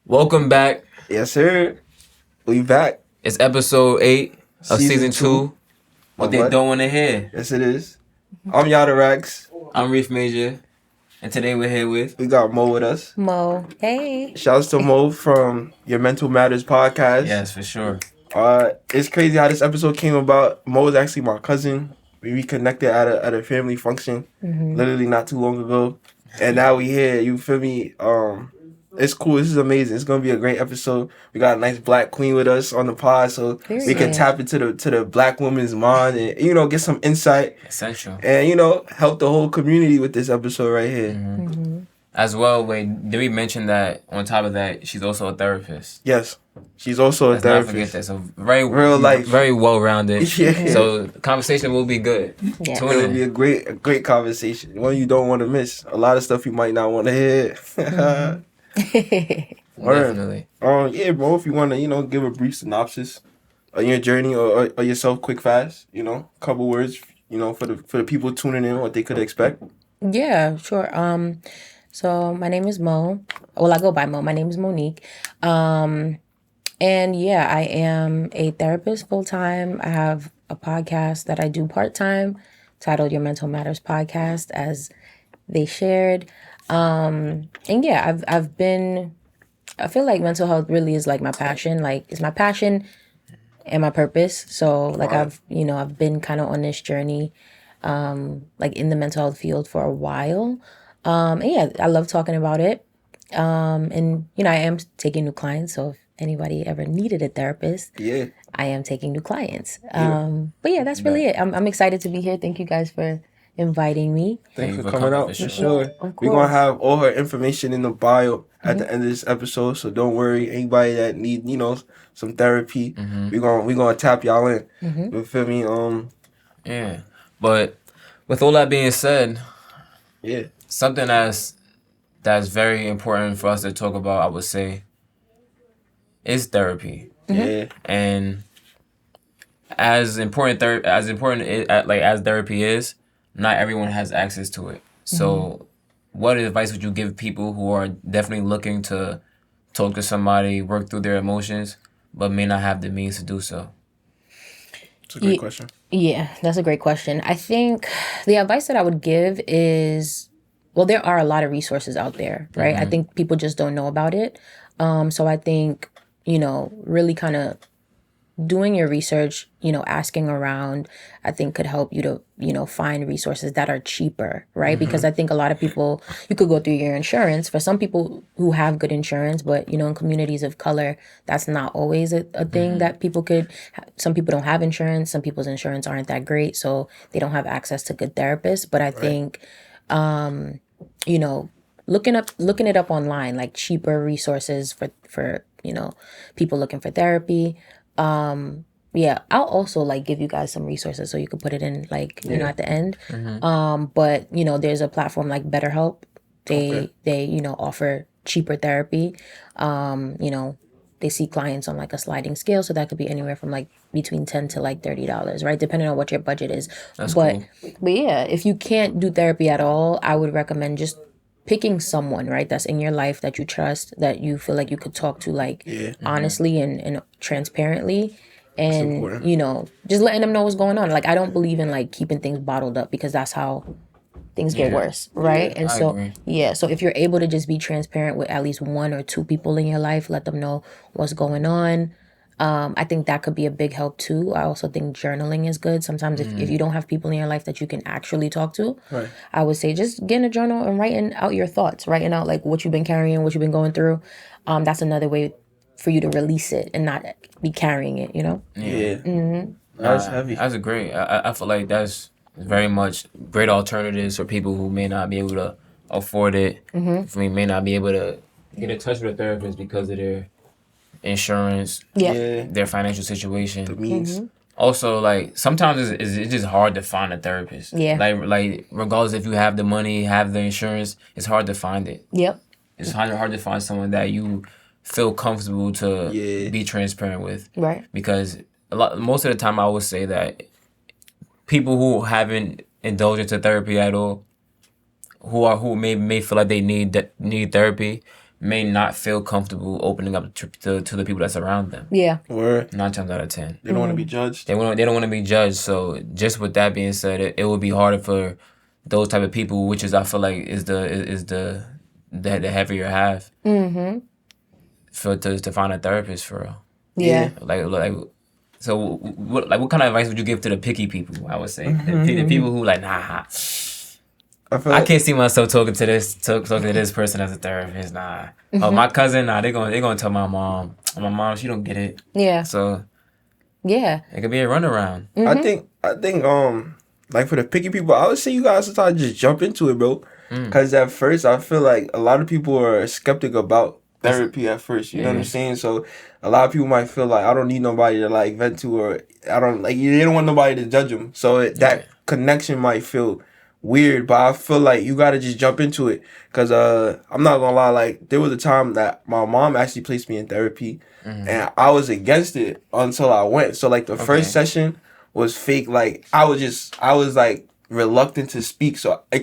Welcome back. Yes, sir. We back. It's episode 8 of season 2. What Of they what? don't want to hear. Yes, it is. I'm Yatta. I'm Reef Major, and today we're here with. We got Mo with us. Mo, hey. Shouts to Mo from Your Mental Matters podcast. Yes, for sure. It's crazy how this episode came about. Mo is actually my cousin. We reconnected at a family function, literally not too long ago, and now we here. You feel me? It's cool. This is amazing. It's gonna be a great episode. We got a nice black queen with us on the pod, so we can tap into the black woman's mind and get some insight. Essential. And help the whole community with this episode right here. As well, wait, did we mention that on top of that, she's also a therapist? Yes, she's also a Let's not therapist. forget that. So very Real life. very well rounded. Yeah. So the conversation will be good. Yeah. Tune It'll in. be a great conversation. One you don't want to miss. A lot of stuff you might not want to hear. Definitely. Yeah, bro. If you want to, give a brief synopsis of your journey or yourself, quick, fast. Couple words. For the people tuning in, what they could expect. Yeah, sure. So my name is Mo. Well, I go by Mo. My name is Monique. And yeah, I am a therapist full time. I have a podcast that I do part time, titled Your Mental Matters Podcast, as they shared. And yeah, I feel like mental health really is like my passion. Like it's my passion and my purpose. So like Wow. I've been kind of on this journey, like in the mental health field for a while. And yeah, I love talking about it. And I am taking new clients. So if anybody ever needed a therapist, Yeah. I am taking new clients. But yeah, that's really it. I'm excited to be here. Thank you guys for inviting me. Thanks you for for coming coming, out for for sure. sure. Of We're gonna course. have all her information in the bio at the end of this episode, so don't worry. Anybody that need some therapy, we gonna tap y'all in. You feel me? Yeah. But with all that being said, Yeah. something that's very important for us to talk about, I would say, is therapy. Yeah. And as important as therapy is, not everyone has access to it. So what advice would you give people who are definitely looking to talk to somebody, work through their emotions, but may not have the means to do so? It's a great question. Yeah, that's a great question. I think the advice that I would give is, well, there are a lot of resources out there, right? I think people just don't know about it. So I think, really kind of doing your research, asking around, I think could help you to, find resources that are cheaper, right? Because I think a lot of people, you could go through your insurance. For some people who have good insurance, but, in communities of color, that's not always a thing that people could, some people don't have insurance. Some people's insurance aren't that great, so they don't have access to good therapists. But I think, looking it up online, like cheaper resources for people looking for therapy. Yeah, I'll also like give you guys some resources so you could put it in like at the end. But there's a platform like BetterHelp. They offer cheaper therapy. They see clients on like a sliding scale, so that could be anywhere from like between $10 to like $30, right? Depending on what your budget is. That's but cool. but yeah, if you can't do therapy at all, I would recommend just picking someone, right, that's in your life that you trust, that you feel like you could talk to like honestly and transparently, and important. just letting them know what's going on. Like I don't believe in like keeping things bottled up, because that's how things get worse, right? And I so agree. so if you're able to just be transparent with at least one or two people in your life, let them know what's going on. I think that could be a big help too. I also think journaling is good. Sometimes if you don't have people in your life that you can actually talk to, Right. I would say just get in a journal and writing out your thoughts, writing out like what you've been carrying, what you've been going through. That's another way for you to release it and not be carrying it, Yeah. That's heavy. That's a great. I feel like that's very much great alternatives for people who may not be able to afford it. For me, may not be able to get in touch with a therapist because of their insurance, Yeah. their financial situation. The means. Also, like sometimes it's just hard to find a therapist. Yeah. Like regardless if you have the money, have the insurance, it's hard to find it. Yep. It's hard to find someone that you feel comfortable to Yeah. be transparent with. Right. Because most of the time I would say that people who haven't indulged into therapy at all, who may feel like they need therapy, may not feel comfortable opening up to the people that's around them. Yeah. Word. 9 times out of 10. They don't want to be judged. They don't want to be judged. So just with that being said, it will be harder for those type of people, which is I feel like is the heavier half. To find a therapist for real. Yeah. Like so what kind of advice would you give to the picky people? I would say the people who like nah. I can't see myself talking to this person as a therapist. Nah. Oh, my cousin. Nah. They gonna tell my mom. My mom, she don't get it. Yeah. So. Yeah. It could be a runaround. I think like for the picky people, I would say you guys sometimes just jump into it, bro. Because at first, I feel like a lot of people are skeptic about therapy at first. You know what I'm saying? So a lot of people might feel like I don't need nobody to like vent to, or I don't like they don't want nobody to judge them. So that connection might feel weird, but I feel like you gotta just jump into it. Cause I'm not gonna lie, like there was a time that my mom actually placed me in therapy, and I was against it until I went. So like the first session was fake. Like I was like reluctant to speak, so I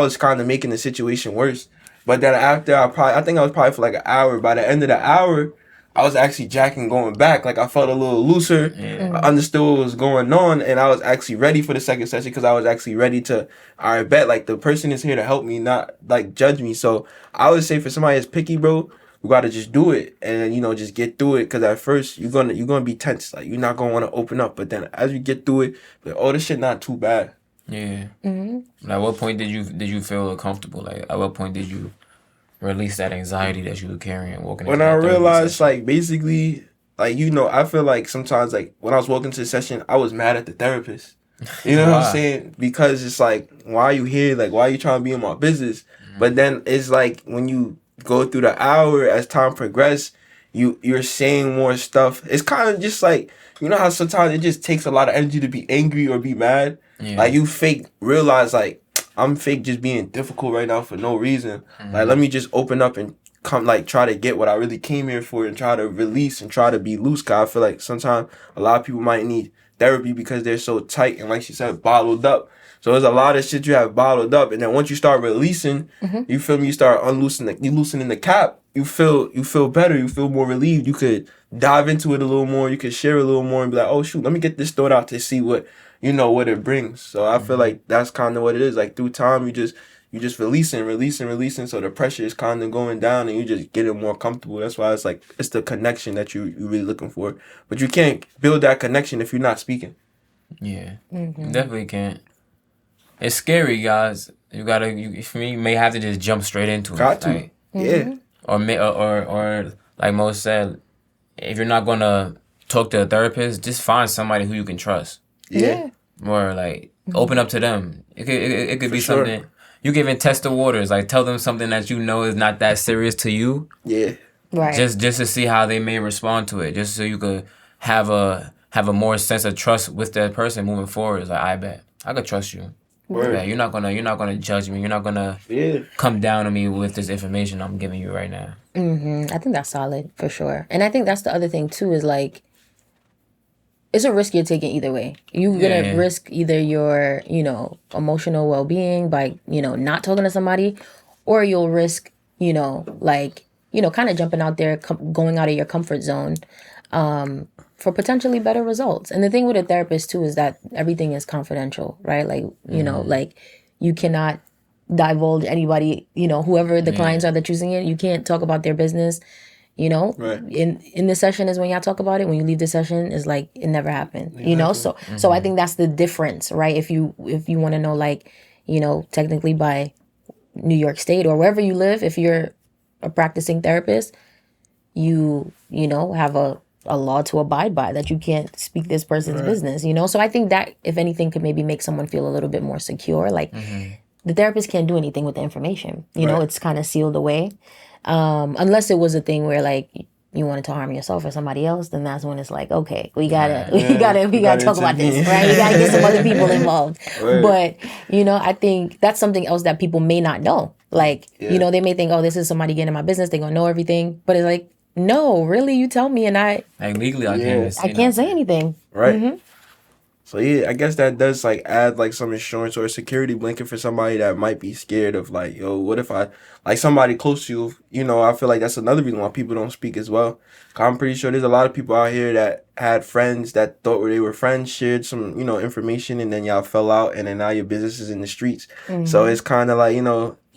was kind of making the situation worse. But then after I think I was probably for like an hour. By the end of the hour, I was actually jacking going back. Like I felt a little looser. I understood what was going on, and I was actually ready for the second session because I was actually ready to. I bet like the person is here to help me, not like judge me. So I would say for somebody that's picky, bro, you gotta just do it and just get through it. Cause at first you're gonna be tense. Like you're not gonna want to open up, but then as you get through it, like, oh, this shit not too bad. Yeah. At what point did you feel comfortable? Like at what point did you release that anxiety that you were carrying walking into When I realized, like, basically, like, I feel like sometimes, like, when I was walking to the session, I was mad at the therapist. You know what I'm saying? Because it's like, why are you here? Like, why are you trying to be in my business? But then it's like, when you go through the hour, as time progresses, you're saying more stuff. It's kind of just like, you know how sometimes it just takes a lot of energy to be angry or be mad? Yeah. Like, you realize, like, I'm fake just being difficult right now for no reason. Like, let me just open up and come, like, try to get what I really came here for and try to release and try to be loose. Cause I feel like sometimes a lot of people might need therapy because they're so tight and, like she said, bottled up. So there's a lot of shit you have bottled up. And then once you start releasing, you feel me, you start loosening the cap. You feel better. You feel more relieved. You could dive into it a little more. You could share a little more and be like, oh, shoot, let me get this thought out to see what it brings. So I feel like that's kind of what it is. Like through time, you just releasing. So the pressure is kind of going down and you just getting more comfortable. That's why it's like, it's the connection that you're really looking for. But you can't build that connection if you're not speaking. Yeah, you definitely can't. It's scary, guys. You may have to just jump straight into it. Got to. Like, yeah. Or like Mo said, if you're not gonna talk to a therapist, just find somebody who you can trust. Yeah. Or like open up to them. It could be something. You can even test the waters. Like tell them something that you know is not that serious to you. Yeah. Right. Just to see how they may respond to it. Just so you could have a more sense of trust with that person moving forward. It's like I bet I could trust you. Yeah, you're not gonna judge me. You're not gonna come down on me with this information I'm giving you right now. I think that's solid for sure. And I think that's the other thing too is like, it's a risk you're taking either way. You're gonna risk either your, emotional well-being by, not talking to somebody, or you'll risk, kind of jumping out there, going out of your comfort zone, for potentially better results. And the thing with a therapist too is that everything is confidential, right? Like, like you cannot divulge anybody, whoever the clients are that choosing it, you can't talk about their business. Right. In the session is when y'all talk about it. When you leave the session, is like it never happened. Exactly. So I think that's the difference, right? If you want to know, like, technically by New York State or wherever you live, if you're a practicing therapist, you have a law to abide by that you can't speak this person's business. So I think that if anything could maybe make someone feel a little bit more secure. Like the therapist can't do anything with the information. It's kind of sealed away. Unless it was a thing where like you wanted to harm yourself or somebody else, then that's when it's like, okay, we gotta talk about this, right? We gotta get some other people involved. But I think that's something else that people may not know. Like they may think, oh, this is somebody getting in my business, they're gonna know everything. But it's like, no, really, you tell me, and I like legally I can't say anything. Right. So yeah, I guess that does like add like some insurance or a security blanket for somebody that might be scared of like, yo, what if I like somebody close to you? You know, I feel like that's another reason why people don't speak as well. 'Cause I'm pretty sure there's a lot of people out here that had friends that thought they were friends, shared some information, and then y'all fell out, and then now your business is in the streets. So it's kind of like you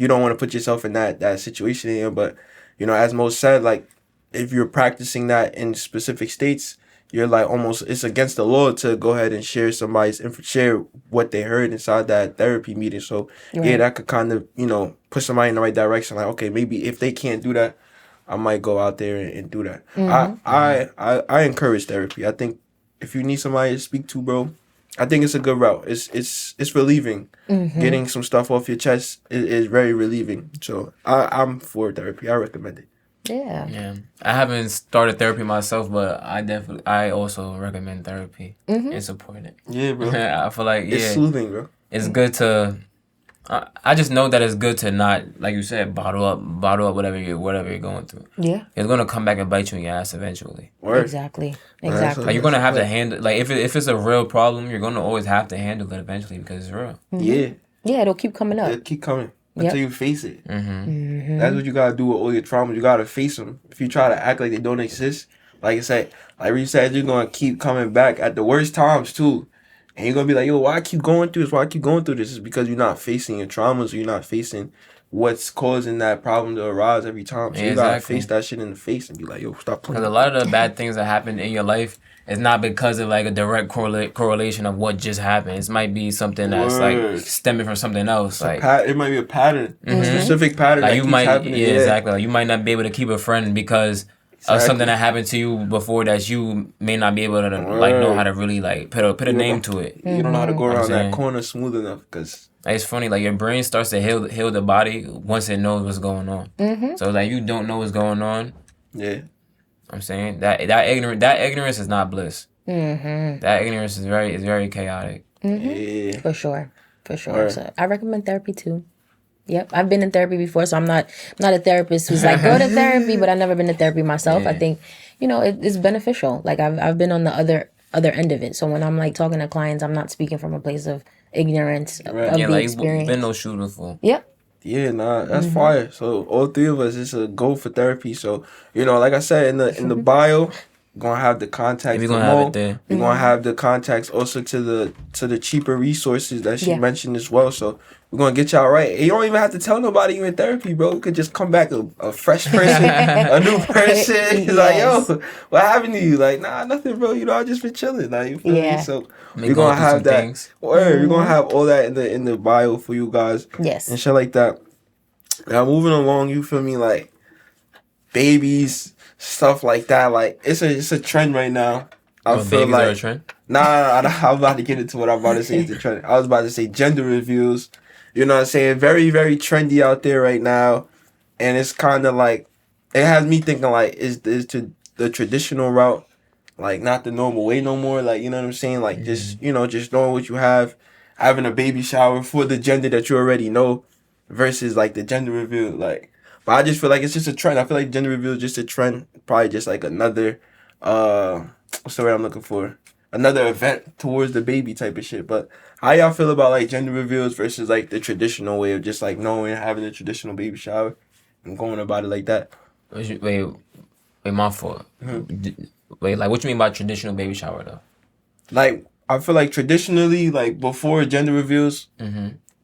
don't want to put yourself in that situation here, but as Mo said, like if you're practicing that in specific states, you're like almost it's against the law to go ahead and share share what they heard inside that therapy meeting. So yeah, that could kind of push somebody in the right direction. Like, okay, maybe if they can't do that, I might go out there and do that. I encourage therapy. I think if you need somebody to speak to, bro, I think it's a good route. It's relieving. Getting some stuff off your chest is very relieving. So I'm for therapy. I recommend it. Yeah. I haven't started therapy myself, but I also recommend therapy and support it. Yeah, bro. I feel like it's soothing, bro. It's good to. I just know that it's good to not, like you said, bottle up whatever you're going through. Yeah. It's gonna come back and bite you in your ass eventually. Word. Exactly. Like, you're gonna have to handle, like if it's a real problem, you're gonna always have to handle it eventually because it's real. Yeah. Yeah, it'll keep coming up. It'll keep coming until you face it. Mm-hmm. That's what you gotta do with all your traumas. You gotta face them. If you try to act like they don't exist, like I said, like Reef said, you're gonna keep coming back at the worst times too. And you're gonna be like, yo, why I keep going through this? Why I keep going through this? It's because you're not facing your traumas, or you're not facing what's causing that problem to arise every time. So you gotta face that shit in the face and be like, yo, stop playing. Because a lot of the bad things that happen in your life is not because of like a direct correlation of what just happened. It might be something that's like stemming from something else. Like it might be a pattern, a specific pattern. Like that you keeps might, happening. exactly. Like you might not be able to keep a friend because of something that happened to you before that you may not be able to like know how to really like put a name to it. You don't know how to go around that corner smooth enough because it's funny. Like your brain starts to heal the body once it knows what's going on. So like you don't know what's going on. Yeah, I'm saying that ignorance is not bliss. That ignorance is very chaotic. Yeah, for sure. So I recommend therapy too. Yep, I've been in therapy before, so I'm not a therapist who's like go to therapy, but I've never been to therapy myself. I think it's beneficial. Like I've been on the other end of it. So when I'm like talking to clients, I'm not speaking from a place of ignorance of the experience. You've been no shooter before. Yep. Yeah, nah, that's fire. So all three of us, it's a go for therapy. So like I said in the bio, we're gonna have the contacts. We're gonna have it there. We're gonna have the contacts also to the cheaper resources that she mentioned as well. So we're gonna get y'all right. And you don't even have to tell nobody you're in therapy, bro. You could just come back a fresh person, a new person. It's like, yo, what happened to you? Like, nah, nothing, bro. I just been chilling. Like, you feel me? So we're gonna have that. We're gonna have all that in the bio for you guys. Yes. And shit like that. Now moving along, you feel me? Like babies, stuff like that. Like it's a trend right now. I feel like are a trend? Nah, I'm about to get into what I'm about to say. It's a trend. I was about to say gender reveals. You know what I'm saying? Very, very trendy out there right now. And it's kind of like, it has me thinking like, is the traditional route, like not the normal way no more? Like, you know what I'm saying? Like just knowing what you have, having a baby shower for the gender that you already know versus like the gender reveal. Like, but I just feel like it's just a trend. I feel like gender reveal is just a trend. Probably just like another, what's the word I'm looking for? Another event towards the baby type of shit. But how y'all feel about like gender reveals versus like the traditional way of just like knowing, having a traditional baby shower and going about it like that? Wait, my fault. Wait, like what you mean by traditional baby shower though? Like I feel like traditionally, like before gender reveals,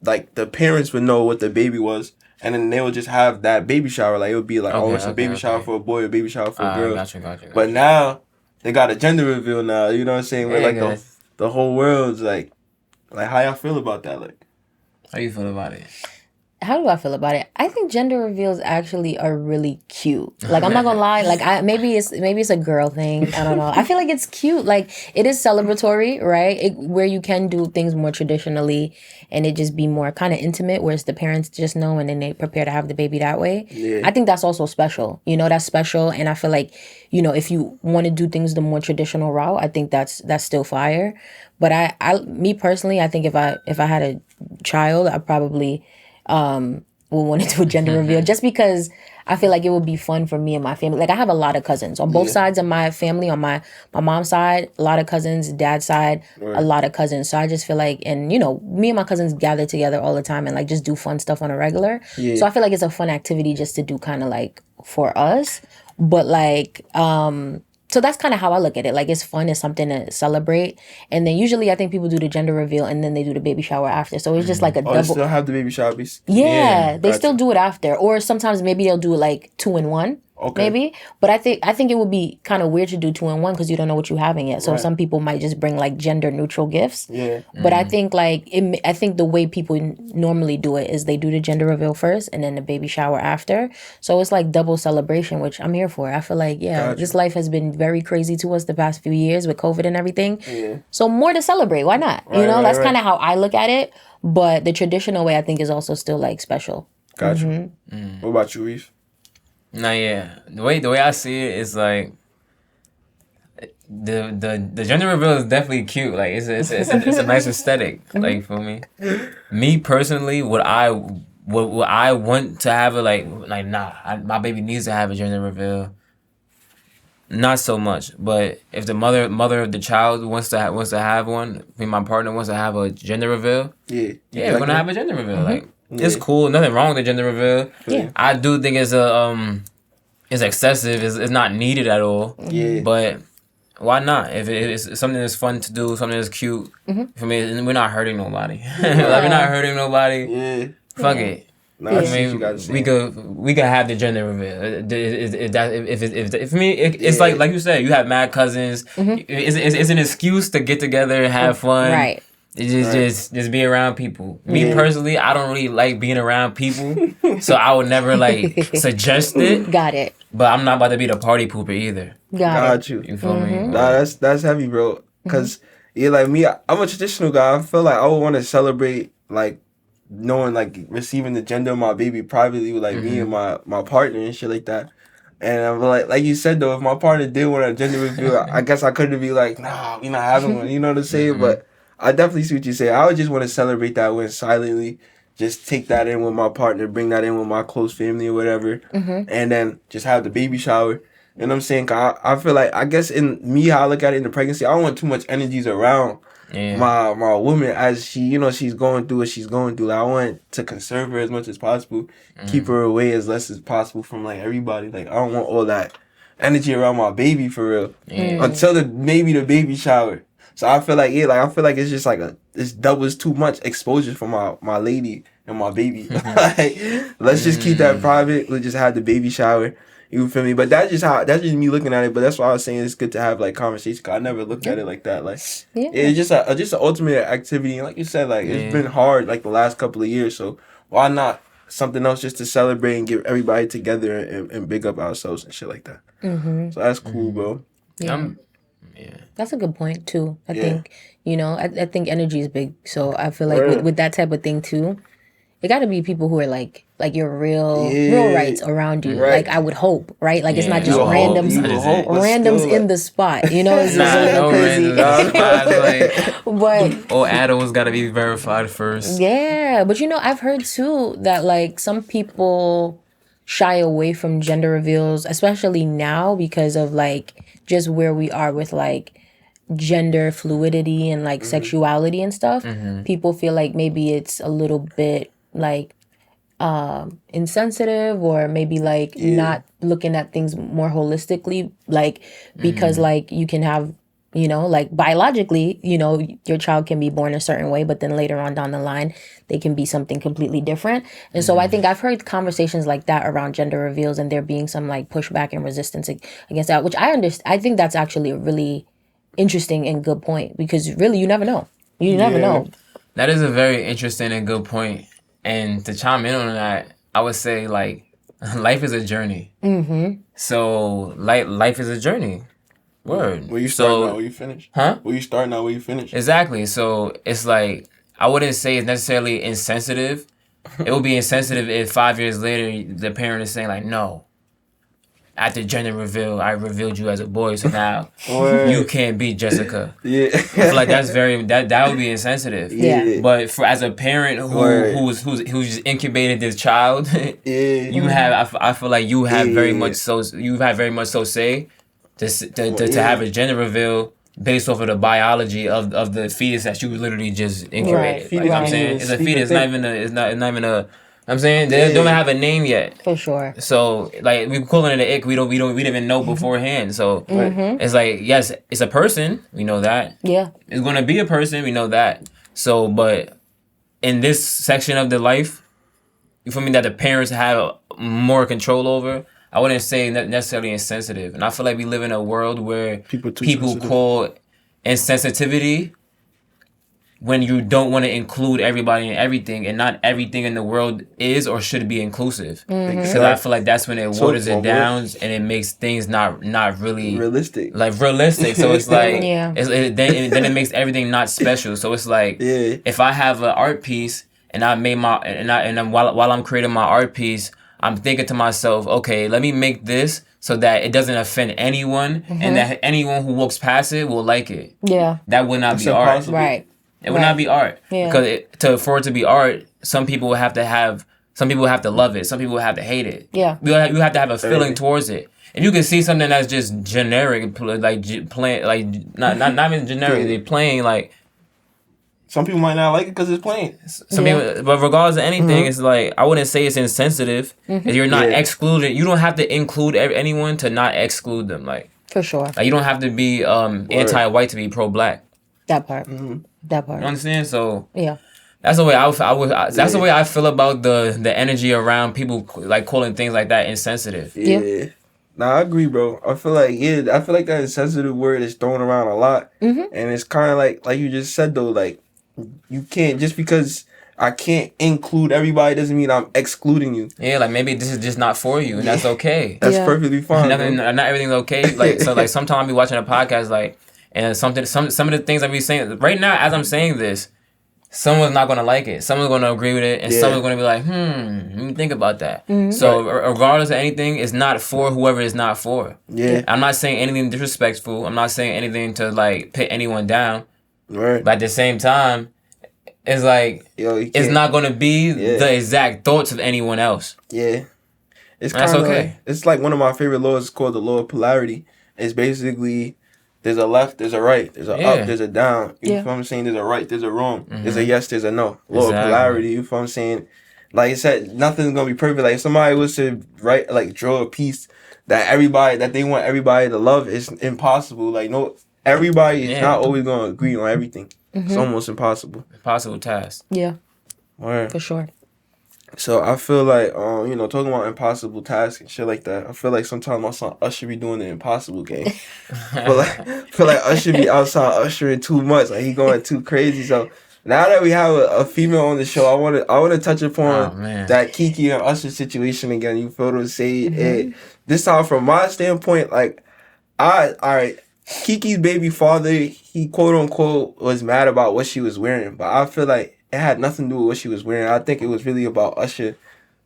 like the parents would know what the baby was, and then they would just have that baby shower. Like it would be like, it's a baby shower for a boy, a baby shower for a girl. Gotcha. But now they got a gender reveal now. You know what I'm saying? Where like the whole world's like how y'all feel about that? Like, how you feel about it? How do I feel about it? I think gender reveals actually are really cute. Like I'm not gonna lie. Like maybe it's a girl thing. I don't know. I feel like it's cute. Like it is celebratory, right? Where you can do things more traditionally, and it just be more kind of intimate. Whereas the parents just know, and then they prepare to have the baby that way. Yeah. I think that's also special. That's special, and I feel like if you want to do things the more traditional route, I think that's still fire. But me personally, I think if I had a child, I probably will want to do a gender reveal just because I feel like it would be fun for me and my family. Like I have a lot of cousins on both sides of my family. On my mom's side, a lot of cousins. Dad's side, a lot of cousins. So I just feel like, and you know, me and my cousins gather together all the time and like just do fun stuff on a regular. Yeah. So I feel like it's a fun activity just to do kind of like for us. But like, so that's kind of how I look at it. Like it's fun, it's something to celebrate. And then usually I think people do the gender reveal and then they do the baby shower after. So it's just like a Oh, double. they still have the baby shower. Yeah, they gotcha. still do it after. Or sometimes maybe they'll do it like 2 in 1. Okay. Maybe, but I think it would be kind of weird to do 2 in 1 because you don't know what you're having yet. So Right. some people might just bring like gender neutral gifts. Yeah. But I think like I think the way people normally do it is they do the gender reveal first and then the baby shower after. So it's like double celebration, which I'm here for. I feel like this life has been very crazy to us the past few years with COVID and everything. Yeah. So more to celebrate. Why not? You know, that's kind of how I look at it. But the traditional way I think is also still like special. Gotcha. What about you, Reef? Nah, yeah. The way I see it is like the gender reveal is definitely cute. Like it's a nice aesthetic. Like for me personally, would I want to have it like my baby needs to have a gender reveal. Not so much, but if the mother of the child wants to have one, my partner wants to have a gender reveal. Yeah. Yeah, we're gonna have a gender reveal. Like it's cool. Nothing wrong with the gender reveal. Yeah. I do think it's it's excessive. It's not needed at all. Yeah. But why not? If it's something that's fun to do, something that's cute. For me, we're not hurting nobody. Like, we're not hurting nobody. Yeah. Fuck it. Nah, I I see what you mean, guys we could have the gender reveal. If for me, it's like you said, you have mad cousins. It's an excuse to get together and have fun. Right. It's just be around people. Me personally, I don't really like being around people, so I would never like suggest it. Got it. But I'm not about to be the party pooper either. Got it. you. You feel me? Nah, that's heavy, bro. Cause yeah, like me, I'm a traditional guy. I feel like I would want to celebrate like knowing like receiving the gender of my baby privately with like me and my partner and shit like that. And I'm like you said though, if my partner did want a gender reveal, I guess I couldn't be like, nah, we not having one. You know what I'm saying? But I definitely see what you say. I would just want to celebrate that win silently. Just take that in with my partner, bring that in with my close family or whatever, and then just have the baby shower. You know what I'm saying? 'Cause I feel like, I guess in me, how I look at it in the pregnancy, I don't want too much energies around my woman as she, you know, she's going through what she's going through. Like, I want to conserve her as much as possible, keep her away as less as possible from like everybody. Like, I don't want all that energy around my baby for real until maybe the baby shower. So I feel like it's just like it's doubles too much exposure for my lady and my baby. Like, let's just keep that private. Let's just have the baby shower. You feel me? But that's just me looking at it. But that's why I was saying it's good to have like conversation. 'Cause I never looked at it like that. Like it's just an ultimate activity. And like you said, like it's been hard like the last couple of years. So why not something else just to celebrate and get everybody together and big up ourselves and shit like that. So that's cool, bro. That's a good point too. I think, you know, I think energy is big. So I feel like with that type of thing too, it got to be people who are like your real rights around you. Like I would hope, right? Like it's not just randoms in the spot. You know, it's just a little crazy. But Adam's got to be verified first. Yeah, but you know, I've heard too that like some people shy away from gender reveals, especially now because of like just where we are with like gender fluidity and like sexuality and stuff. People feel like maybe it's a little bit like insensitive or maybe like not looking at things more holistically, like because like you can have, you know, like biologically, you know, your child can be born a certain way, but then later on down the line they can be something completely different. And so I think I've heard conversations like that around gender reveals and there being some like pushback and resistance against that, which I think that's actually a really interesting and good point, because really you never know. You never know. That is a very interesting and good point. And to chime in on that, I would say like life is a journey. So life is a journey. Word. Where you start now, where you finish? Huh? Where you start now, where you finish? Exactly. So it's like, I wouldn't say it's necessarily insensitive. It would be insensitive if 5 years later the parent is saying like, no, at the gender reveal, I revealed you as a boy, so now Word. you can't be Jessica. Yeah. I feel like that's that would be insensitive. Yeah. But for as a parent Word. who's just incubated this child, Yeah. you have I feel like you have very Yeah. much so say to have a gender reveal based off of the biology of the fetus that you literally just incubated. Right. Like, you know what I'm Right. saying? It's a Speak fetus. It's and not think. even a. I'm saying they don't have a name yet. For sure. So like we calling it an ick. We didn't even know beforehand. So it's like yes, it's a person. We know that. Yeah. It's gonna be a person. We know that. So but in this section of the life, you feel me, that the parents have more control over, I wouldn't say necessarily insensitive. And I feel like we live in a world where People sensitive. call insensitivity when you don't want to include everybody and everything, and not everything in the world is or should be inclusive. Because I feel like that's when it waters it down and it makes things not really realistic. So it's like Yeah. then it makes everything not special. So it's like if I have an art piece and I made my and while I'm creating my art piece, I'm thinking to myself, okay, let me make this so that it doesn't offend anyone and that anyone who walks past it will like it. Yeah. That would not That's be art. impossible. Right. It would not be art. Yeah. Because for it to be art, some people have to love it. Some people have to hate it. Yeah. You have to have a feeling towards it. If you can see something that's just generic, like plain, like not even generic, they plain like. Some people might not like it because it's plain. Some people, but regardless of anything, it's like I wouldn't say it's insensitive. If you're not excluded, you don't have to include anyone to not exclude them. Like For sure. you don't have to be anti-white to be pro-black. That part. That part. You understand? So Yeah. that's the way that's the way I feel about the energy around people like calling things like that insensitive. Yeah. Nah, I agree, bro. I feel like that insensitive word is thrown around a lot, and it's kind of like you just said though, like you can't just because I can't include everybody doesn't mean I'm excluding you. Yeah, like maybe this is just not for you, and that's okay. That's perfectly fine. Not everything's okay. Like so, like sometimes I be watching a podcast like. And some of the things I be saying right now, as I'm saying this, someone's not gonna like it. Someone's gonna agree with it, and someone's gonna be like, let me think about that. So regardless of anything, it's not for whoever it's not for. Yeah. I'm not saying anything disrespectful. I'm not saying anything to like put anyone down. Right. But at the same time, it's like it's not gonna be the exact thoughts of anyone else. Yeah. It's That's kind of okay. like, it's like one of my favorite laws called the law of polarity. It's basically there's a left, there's a right, there's a up, there's a down. You feel what I'm saying? There's a right, there's a wrong. There's a yes, there's a no. Law of polarity, you feel what I'm saying? Like I said, nothing's gonna be perfect. Like if somebody was to draw a piece that they want everybody to love, it's impossible. Like everybody is not always gonna agree on everything. It's almost impossible. Impossible task. Yeah. Word. For sure. So I feel like talking about impossible tasks and shit like that, I feel like sometimes my son Usher be doing the impossible game. I feel like Usher be outside ushering too much, like he going too crazy. So now that we have a female on the show, I want to touch upon that Kiki and Usher situation again. You feel what I'm saying? And this time from my standpoint, like all right, Kiki's baby father, he quote unquote was mad about what she was wearing, but I feel like it had nothing to do with what she was wearing. I think it was really about Usher,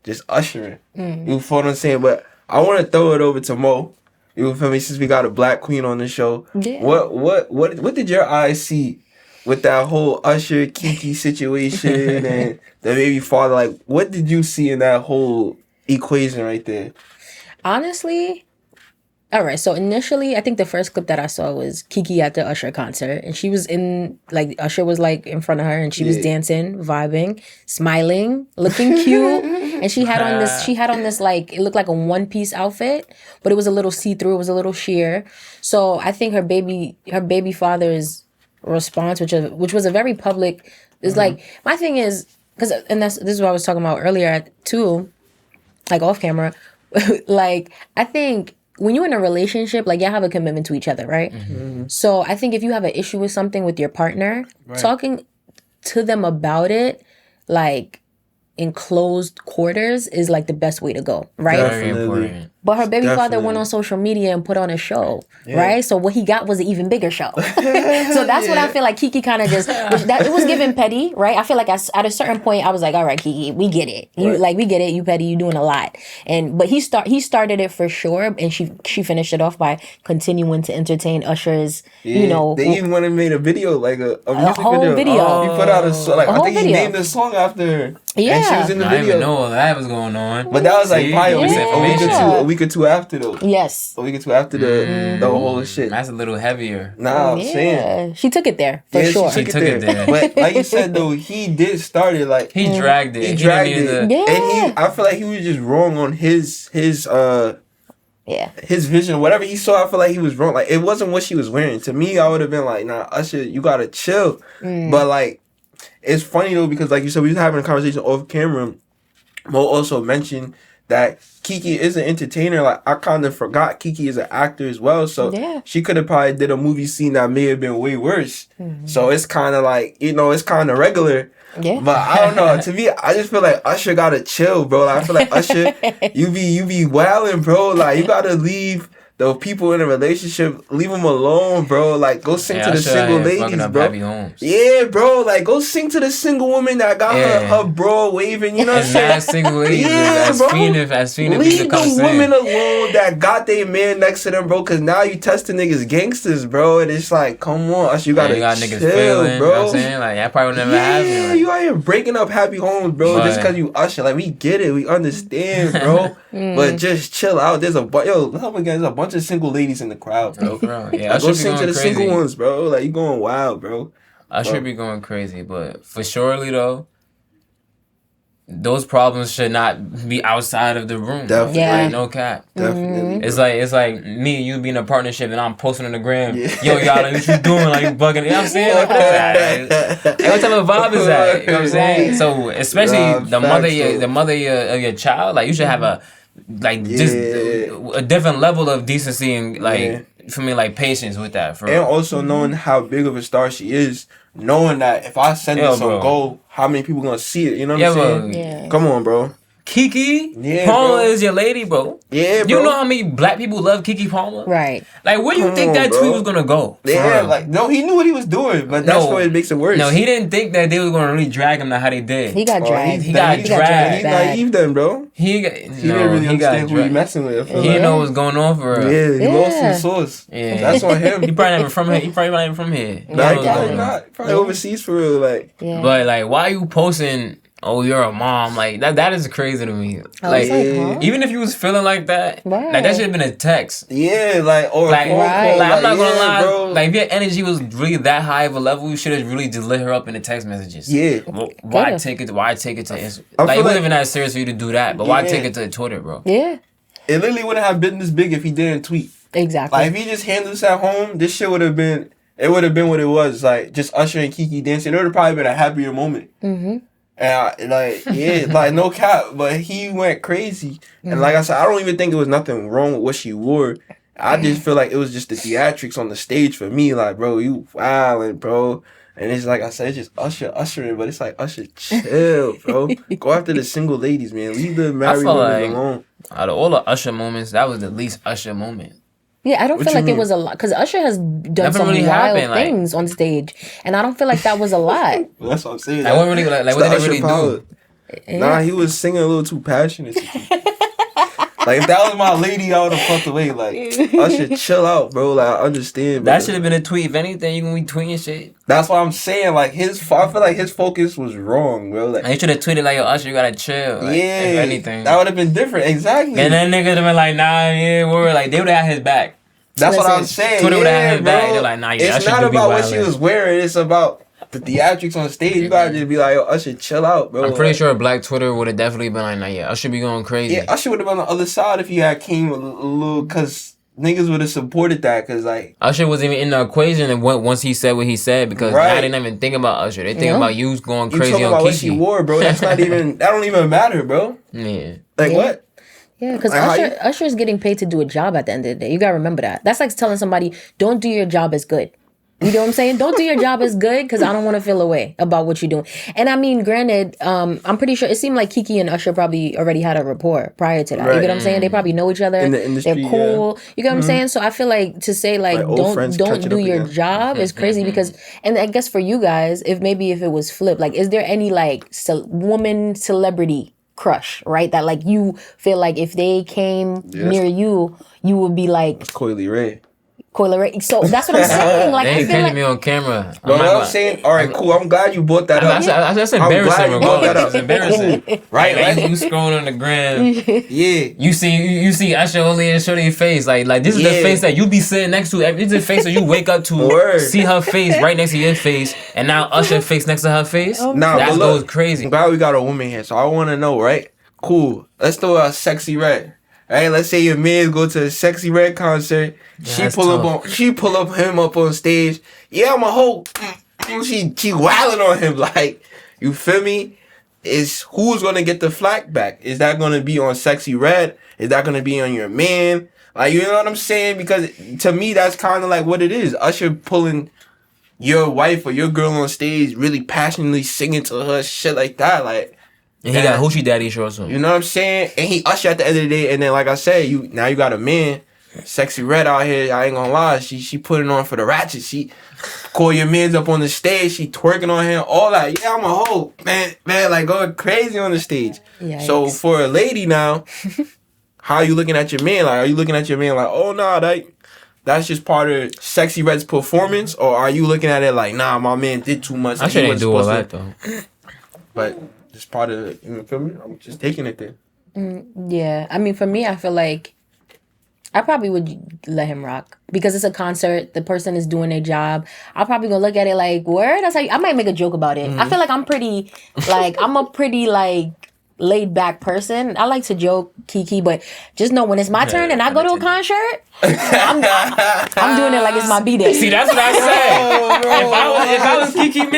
just ushering. You feel what I'm saying? But I want to throw it over to Mo. You feel me? Since we got a black queen on the show, what did your eyes see with that whole Usher Kiki situation and the baby father? Like, what did you see in that whole equation right there? Honestly, all right. So initially, I think the first clip that I saw was Kiki at the Usher concert, and she was Usher was in front of her, and she was dancing, vibing, smiling, looking cute, and she had on this it looked like a one-piece outfit, but it was a little see-through, it was a little sheer. So I think her baby father's response, which was a very public, is like, my thing is, this is what I was talking about earlier too, like off camera, like I think. When you're in a relationship, y'all have a commitment to each other, right? So I think if you have an issue with something with your partner, talking to them about it, in closed quarters is the best way to go, right? Very important. But her baby father Definitely. went on social media and put on a show, right? So what he got was an even bigger show. So that's what I feel like Kiki kind of just, it was giving petty, right? I feel like at a certain point, I was like, all right, Kiki, we get it. You like, we get it. You petty, you doing a lot. But he started it for sure. And she finished it off by continuing to entertain Usher's, you know. They even went and made a video, like a music whole video. He put out a song, like, A I whole think he video. named the song after her. Yeah. And she was in the I didn't video. even know that was going on. But that was like probably Yeah. a week or two after though. Yes. A week or two after the whole shit. That's a little heavier. Nah, I'm saying. Yeah. She took it there, for Yeah, sure. she took it there. But like you said though, he did start it. Like He dragged it. he dragged didn't it, need to- Yeah. and I feel like he was just wrong on his Yeah. his vision. Whatever he saw, I feel like he was wrong. Like it wasn't what she was wearing. To me, I would have been like, nah, Usher, you gotta chill. But like, it's funny though because like you said, we was having a conversation off camera. Mo also mentioned that Kiki is an entertainer. Like I kind of forgot Kiki is an actor as well. So Yeah. she could have probably did a movie scene that may have been way worse. So it's kind of like, you know, it's kind of regular. Yeah. But I don't know. To me, I just feel like Usher gotta chill, bro. Like, I feel like Usher, you be wilding, bro. Like you gotta leave the people in a relationship, leave them alone, bro. Like go sing to the Usher single out here fucking ladies, up bro. Happy Homes. Yeah, bro. Like go sing to the single woman that got her bra waving. You know what I'm And saying? that single lady, Yeah, as bro. fiend as Leave people come the women sing. alone that got their man next to them, bro. Cause now you testing niggas gangsters, bro. And it's like, come on, Usher, you gotta You got niggas chill, feeling, bro. you know what I'm saying? Like, that probably would never happen. Yeah, Like, you out here breaking up happy homes, bro, just But- because you Usher. Like, we get it. We understand, bro. But just chill out. There's a there's a bunch of single ladies in the crowd, bro. bro. Yeah, Like, Usher go be sing to going the crazy. single ones, bro. Like, you going wild, bro. Usher be going crazy, but for surely though, those problems should not be outside of the room. Bro. Definitely. Yeah. Like, no cap. Definitely. It's like me and you being in a partnership and I'm posting on the gram. Yeah. Yo, y'all, like, what you doing? Like you bugging. You know what I'm saying? Like, what is that? Like, what type of vibe is that? You know what I'm saying? Right. So especially Nah, the mother, facts, though. the mother of your child, like you should have a just a different level of decency and like for me, like patience with that. For And real. also knowing how big of a star she is, knowing that if I send Yeah, this bro. on Go, how many people gonna see it? You know what Yeah, I'm saying? bro. Yeah. Come on, bro. Kiki Yeah, Palmer bro. is your lady, bro. Yeah, bro. You know how many black people love Kiki Palmer? Right. Like, where do you Come think on, that bro. tweet was gonna go? For Yeah, real? like no, he knew what he was doing, but that's No. what makes it worse. No, he didn't think that they were gonna really drag him to how they did. He got dragged. he got dragged. He's naive then, bro. He He didn't really understand who he messing with. I feel He like. didn't know what was going on for real. Yeah, he lost Yeah. his source. Yeah. That's on him. He probably not even from here. He probably not even from here. He Nah, don't know he what's probably going on. not. Probably overseas for real. Like, Yeah. But like, why you posting? Oh, you're a mom. Like that is crazy to me. I Like, was like, huh? even if you was feeling like that, Right. like that should have been a text. yeah, like or Like, a phone Right. call. like I'm not gonna yeah, lie. bro. Like if your energy was really that high of a level, you should have really just lit her up in the text messages. Yeah. Why Could've. take it? Why take it to Instagram? I Like it feel wasn't like- even that serious for you to do that. But why Yeah. take it to Twitter, bro? Yeah. It literally wouldn't have been this big if he didn't tweet. Exactly. Like if he just handled this at home, this shit would have been. It would have been what it was. Like just Usher and Kiki dancing. It would have probably been a happier moment. Mm-hmm. And like no cap, but he went crazy. And like I said, I don't even think it was nothing wrong with what she wore. I just feel like it was just the theatrics on the stage for me. Like, bro, you wildin', bro. And it's like I said, it's just ushering, but it's like Usher, chill, bro. Go after the single ladies, man. Leave the married feel women like- alone. Out of all the Usher moments, that was the least Usher moment. Yeah, I don't What feel you like mean? it was a lot because Usher has done Nothing some really wild happened, like- things on stage, and I don't feel like that was a lot. Well, that's what I'm saying. Like what really? Like It's what the did they Usher really power. do? Nah, he was singing a little too passionate. Like if that was my lady, I would have fucked away. Like Usher, chill out, bro. Like I understand. That bro. should have been a tweet. If anything, you can be tweeting shit. That's what I'm saying. Like I feel like his focus was wrong, bro. Like Like, you should have tweeted like, "Yo, Usher, you gotta chill." Like, yeah, if anything. that would have been different. Exactly. And that nigga would have been like, "Nah, yeah, we're like they would have had his back." That's what I'm Listen, saying. Twitter would've had Yeah, his bro. back. They're like, nah, yeah, it's Usher not do be about what she wildin'. was wearing. It's about the theatrics on stage. You gotta just be like, yo, Usher, chill out, bro. I'm pretty Like, sure Black Twitter would have definitely been like, "Nah, yeah, Usher be going crazy." Yeah, Usher would have been on the other side if he had came a little, cause niggas would have supported that, cause like. Usher wasn't even in the equation, and once he said what he said, because Right. now they didn't even think about Usher. They think Yeah. about you going You crazy talking on about what she Kiki. wore, bro? That's not even. That don't even matter, bro. Yeah. Like Yeah. what? Yeah, because Like, how Usher is getting paid to do a job at the end of the day. You gotta remember that. That's like telling somebody, don't do your job as good. You know what I'm saying? Don't do your job as good because I don't want to feel away about what you're doing. And I mean, granted, I'm pretty sure it seemed like Kiki and Usher probably already had a rapport prior to that. Right. You get what I'm saying? They probably know each other. In the industry, they're cool. You get what I'm saying? So I feel like to say like old friends don't catching do up your again. job is crazy because, and I guess for you guys, if it was flipped, like is there any like woman celebrity crush, right? That like you feel like if they came near you, you would be like Coily Ray. Coily Ray. So that's what I'm saying. Like They I ain't feel catching like me on camera. Bro, I'm saying, all right, cool. I'm glad you brought that up. That's I'm embarrassing. glad you brought that Regardless, it's up. embarrassing. Right, Like, right. you scrolling on the gram. Yeah. You see Usher only and show their face. Like this is the face that you be sitting next to. This is the face that you wake up to. Word. See her face right next to your face, and now Usher face next to her face. Nah, that but goes look, crazy. I'm glad we got a woman here, so I want to know, right? Cool. Let's throw a Sexy Red. Right? Let's say your man go to a Sexy Red concert. She pull up him up on stage. Yeah, I'm a hoe. She wilding on him like, you feel me? Is who's gonna get the flack back? Is that gonna be on Sexy Red? Is that gonna be on your man? Like, you know what I'm saying? Because to me, that's kind of like what it is. Usher pulling your wife or your girl on stage, really passionately singing to her, shit like that. Like, And he got Hoochie Daddy shorts on. you know what I'm saying? And he Usher at the end of the day. And then, like I said, you got a man, Sexy Red out here. I ain't gonna lie, she putting on for the ratchet. She call your mans up on the stage. She twerking on him. All that. Yeah, I'm a hoe, man. Like going crazy on the stage. Yikes. So for a lady now, how are you looking at your man? Like, are you looking at your man like, oh nah, that's just part of Sexy Red's performance, or are you looking at it like, nah, my man did too much? I shouldn't do all that though. But it's part of it. You feel me? I'm just taking it there. Yeah, I mean, for me, I feel like I probably would let him rock because it's a concert. The person is doing their job. I'll probably go look at it like, where? That's how I might make a joke about it. I feel like I'm a pretty laid back person. I like to joke, Kiki, but just know when it's my turn and I go to a concert, I'm doing it like it's my B-day. See, that's what I said. If I was Kiki man,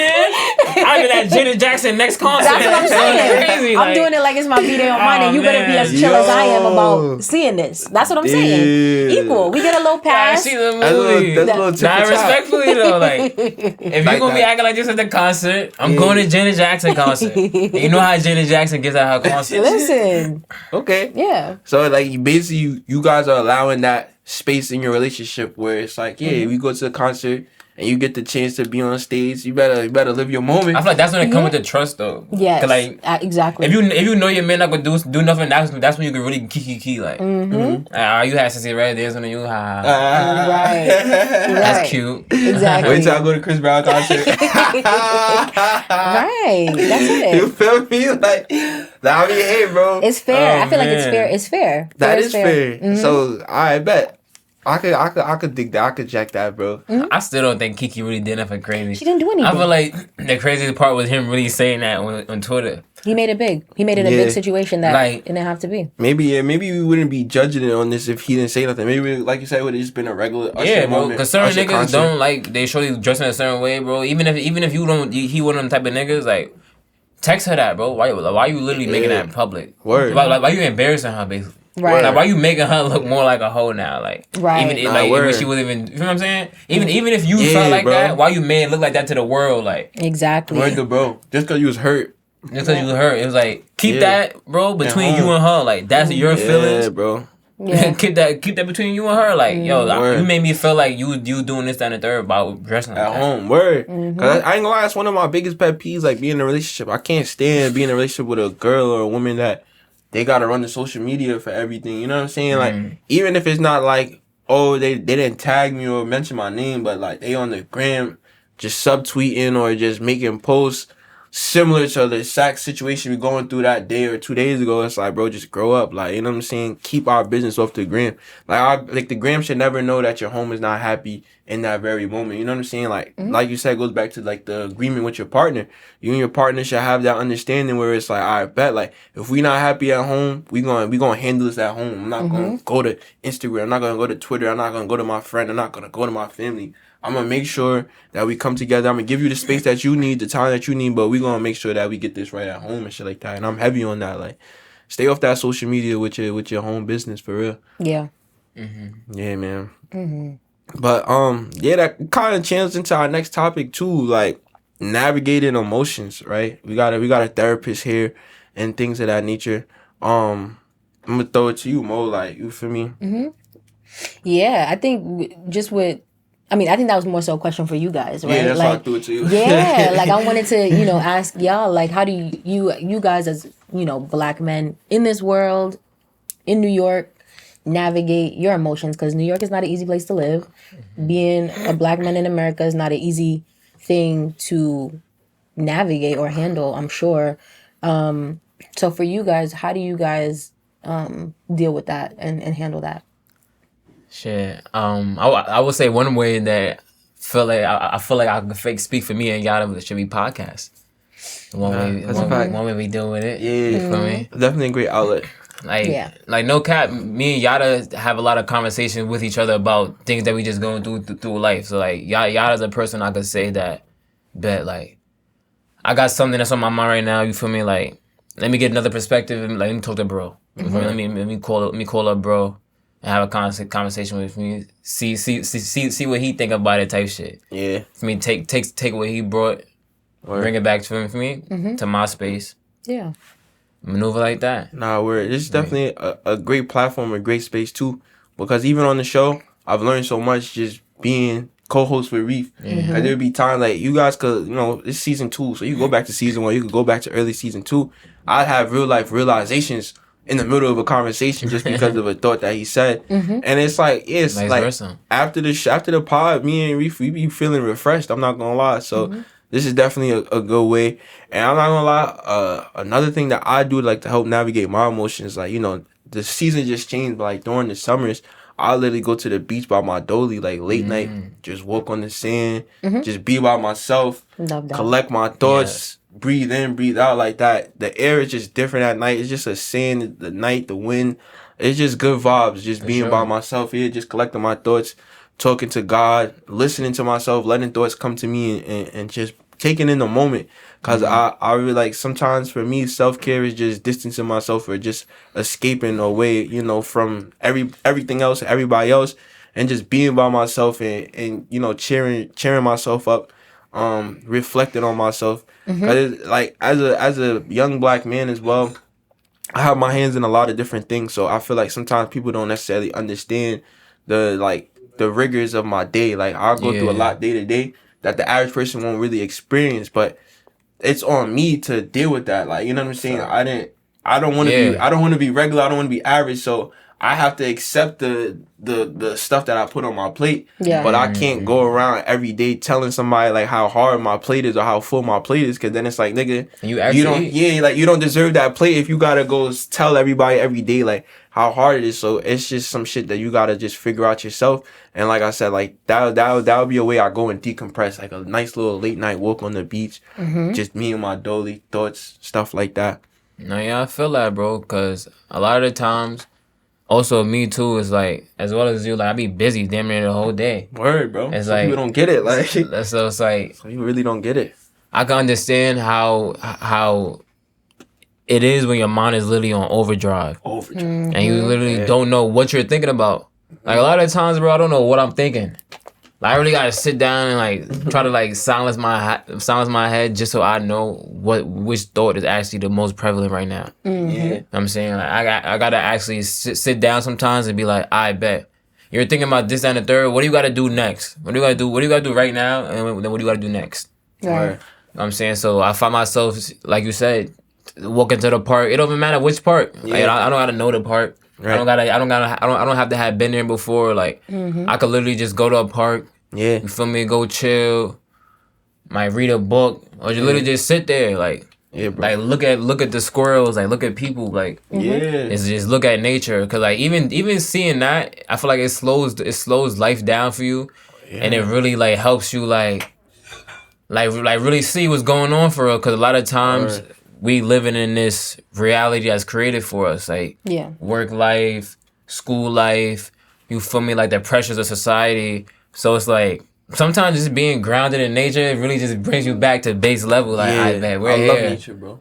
I'd be at Janet Jackson next concert. That's what I'm saying. Crazy, I'm doing it like it's my B-day on mine, and you better be as chill as I am about seeing this. That's what I'm saying. Equal. We get a little I pass. see the movie. That's a little tip Nah, for top. respectfully though, like if you're gonna be acting like this at the concert, I'm going to Janet Jackson concert. And you know how Janet Jackson gives out her concerts. Listen. Okay. Yeah. So like you guys are allowing that space in your relationship where it's like, yeah, we go to a concert and you get the chance to be on stage. You better live your moment. I feel like that's when it comes with the trust though. Yes. 'Cause, like exactly. if you know your man not gonna do nothing, that's when you can really key like. You had Sexy Red, there's when you right. That's cute. Exactly. Wait till I go to Chris Brown concert. Right. That's it. You feel me? Like, I mean, hey, bro. It's fair. Oh, I feel like it's man. fair. It's fair. That Fair is fair. So I bet I could dig that. I could jack that, bro. I still don't think Kiki really did nothing crazy. She didn't do anything. I feel like the craziest part was him really saying that on Twitter. He made it big. He made it a Yeah. big situation that Like- it didn't have to be. Maybe we wouldn't be judging it on this if he didn't say nothing. Maybe, like you said, it would have just been a regular Usher Yeah, bro. moment. Because certain Usher niggas concert. don't like they show you dressing a certain way, bro. Even if you don't, he one of them type of niggas. Like, text her that, bro. Why you literally making that in public? Word. Why you embarrassing her, basically? Right. Like, why you making her look more like a hoe now? Like, Right. Even Nah, like word. when she was even, you know what I'm saying? Even if you Yeah, felt like bro. that, why you made it look like that to the world? Like, Exactly. Word to bro. Just because you was hurt. just because you hurt, it was like keep Yeah. that, bro, between At home. you and her. Like, that's your feelings. Yeah, bro. Yeah. keep that between you and her. Like, yo, Word. you made me feel like you doing this, that, and the third about dressing like At that. home, word. Cause I ain't gonna lie, that's one of my biggest pet peeves. Like being in a relationship, I can't stand being in a relationship with a girl or a woman that they gotta run the social media for everything. You know what I'm saying? Like even if it's not like, oh, they didn't tag me or mention my name, but like they on the gram just subtweeting or just making posts similar to the exact situation we going through that day or 2 days ago. It's like, bro, just grow up. Like, you know what I'm saying? Keep our business off the gram. Like the gram should never know that your home is not happy in that very moment. You know what I'm saying? Like you said, it goes back to like the agreement with your partner. You and your partner should have that understanding where it's like, I bet, like if we not happy at home, we gonna handle this at home. I'm not gonna go to Instagram. I'm not gonna go to Twitter. I'm not gonna go to my friend. I'm not gonna go to my family. I'm gonna make sure that we come together. I'm gonna give you the space that you need, the time that you need, but we gonna make sure that we get this right at home and shit like that. And I'm heavy on that. Like, stay off that social media with your home business for real. Yeah. Yeah, man. But yeah, that kind of channels into our next topic too, like navigating emotions, right? We got a therapist here and things of that nature. I'm gonna throw it to you, Mo. Like, you feel me? Yeah, I think I think that was more so a question for you guys, right? Yeah, that's why I like, threw it to you. yeah, like I wanted to, ask y'all, like, how do you guys as, Black men in this world, in New York, navigate your emotions? Because New York is not an easy place to live. Being a Black man in America is not an easy thing to navigate or handle, I'm sure. So for you guys, how do you guys deal with that and handle that? Shit. I would say one way that I feel like I can fake speak for me and Yatta should be podcast. One way we deal with it. Yeah, You feel me? definitely a great outlet. Like no cap, me and Yatta have a lot of conversations with each other about things that we just going through life. So like Yatta's a person I could say that like I got something that's on my mind right now. You feel me? Like let me get another perspective and like let me talk to bro. You feel me? Let me call up bro and have a conversation with me. See what he think about it type shit. Yeah. For me, take what he brought, bring it back to me to my space. Yeah. Maneuver like that. Nah, this is definitely a great platform, a great space too. Because even on the show, I've learned so much just being co-host with Reef. Cause there'd be time like you guys could, it's season 2, so you go back to season 1, you could go back to early season 2. I'd have real life realizations in the middle of a conversation just because of a thought that he said. And it's like, it's Vice like versa. after the pod, me and Reef, we be feeling refreshed. I'm not gonna lie. So this is definitely a good way. And I'm not gonna lie, another thing that I do like to help navigate my emotions, like, the season just changed, but like during the summers, I literally go to the beach by my dolly, like late night, just walk on the sand, just be by myself, Love that. collect my thoughts, breathe in, breathe out like that. The air is just different at night. It's just a sand, the night, the wind. It's just good vibes, just being by myself here, just collecting my thoughts, talking to God, listening to myself, letting thoughts come to me and just taking in the moment. Cause I really like, sometimes for me, self-care is just distancing myself or just escaping away, from everything else, everybody else, and just being by myself and cheering myself up, reflecting on myself. Cause it's, like, as a young Black man as well, I have my hands in a lot of different things, so I feel like sometimes people don't necessarily understand the rigors of my day. Like, I'll go through a lot day to day that the average person won't really experience, but it's on me to deal with that. Like, you know what I'm saying? I don't want to be regular. I don't want to be average. So I have to accept the stuff that I put on my plate. Yeah. But I can't go around every day telling somebody like how hard my plate is or how full my plate is, because then it's like, nigga, you don't deserve that plate if you gotta go tell everybody every day like how hard it is. So it's just some shit that you gotta just figure out yourself. And like I said, like that would be a way I go and decompress, like a nice little late night walk on the beach, just me and my dolly, thoughts, stuff like that. No, yeah, I feel that, bro, because a lot of the times, also me too, is like, as well as you, like, I be busy damn near the whole day. Word, bro. It's like, people don't get it, like. So it's like, so you really don't get it. I can understand how it is when your mind is literally on overdrive. And you literally don't know what you're thinking about. Like, a lot of times, bro, I don't know what I'm thinking. Like, I really gotta sit down and like try to like silence my head just so I know which thought is actually the most prevalent right now. Yeah. You know what I'm saying, like, I gotta actually sit down sometimes and be like, I bet you're thinking about this and the third. What do you gotta do next? What do you gotta do right now? And then what do you gotta do next? Right. You know what I'm saying? So I find myself, like you said, walking to the park. It don't even matter which park. Like, I don't gotta know the park. Right. I don't have to have been there before. Like, I could literally just go to a park. Yeah. You feel me? Go chill. Might read a book or just literally just sit there. Like, bro. Like look at the squirrels. Like, look at people. Like, it's just look at nature. Cause like even seeing that, I feel like it slows life down for you, and it really like helps you like really see what's going on for real. Cause a lot of times we living in this reality that's created for us, like work life, school life. You feel me? Like the pressures of society. So it's like sometimes just being grounded in nature, it really just brings you back to base level. Like, I bet we're here. I love nature, bro.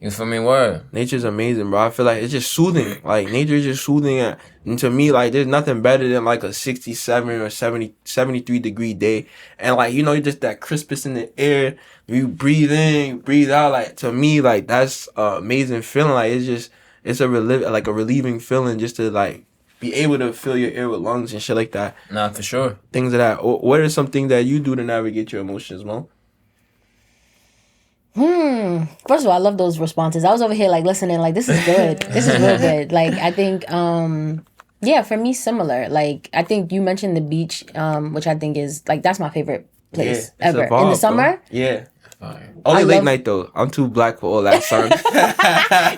You feel me? Word. Nature's amazing, bro. I feel like it's just soothing. Like, nature is just soothing. And to me, like, there's nothing better than, like, a 67 or 73-degree day. And, like, you know, just that crispness in the air. You breathe in, you breathe out. Like, to me, like, that's an amazing feeling. Like, it's a relieving feeling just to, like, be able to fill your air with lungs and shit like that. Nah, for sure. Things of that. What are some things that you do to navigate your emotions, Mo? First of all, I love those responses. I was over here like listening, like this is good. This is real good. Like I think, yeah, for me similar. Like I think you mentioned the beach, which I think is like that's my favorite place ever in the summer. Bro. Yeah. Only late night though. I'm too black for all that sun.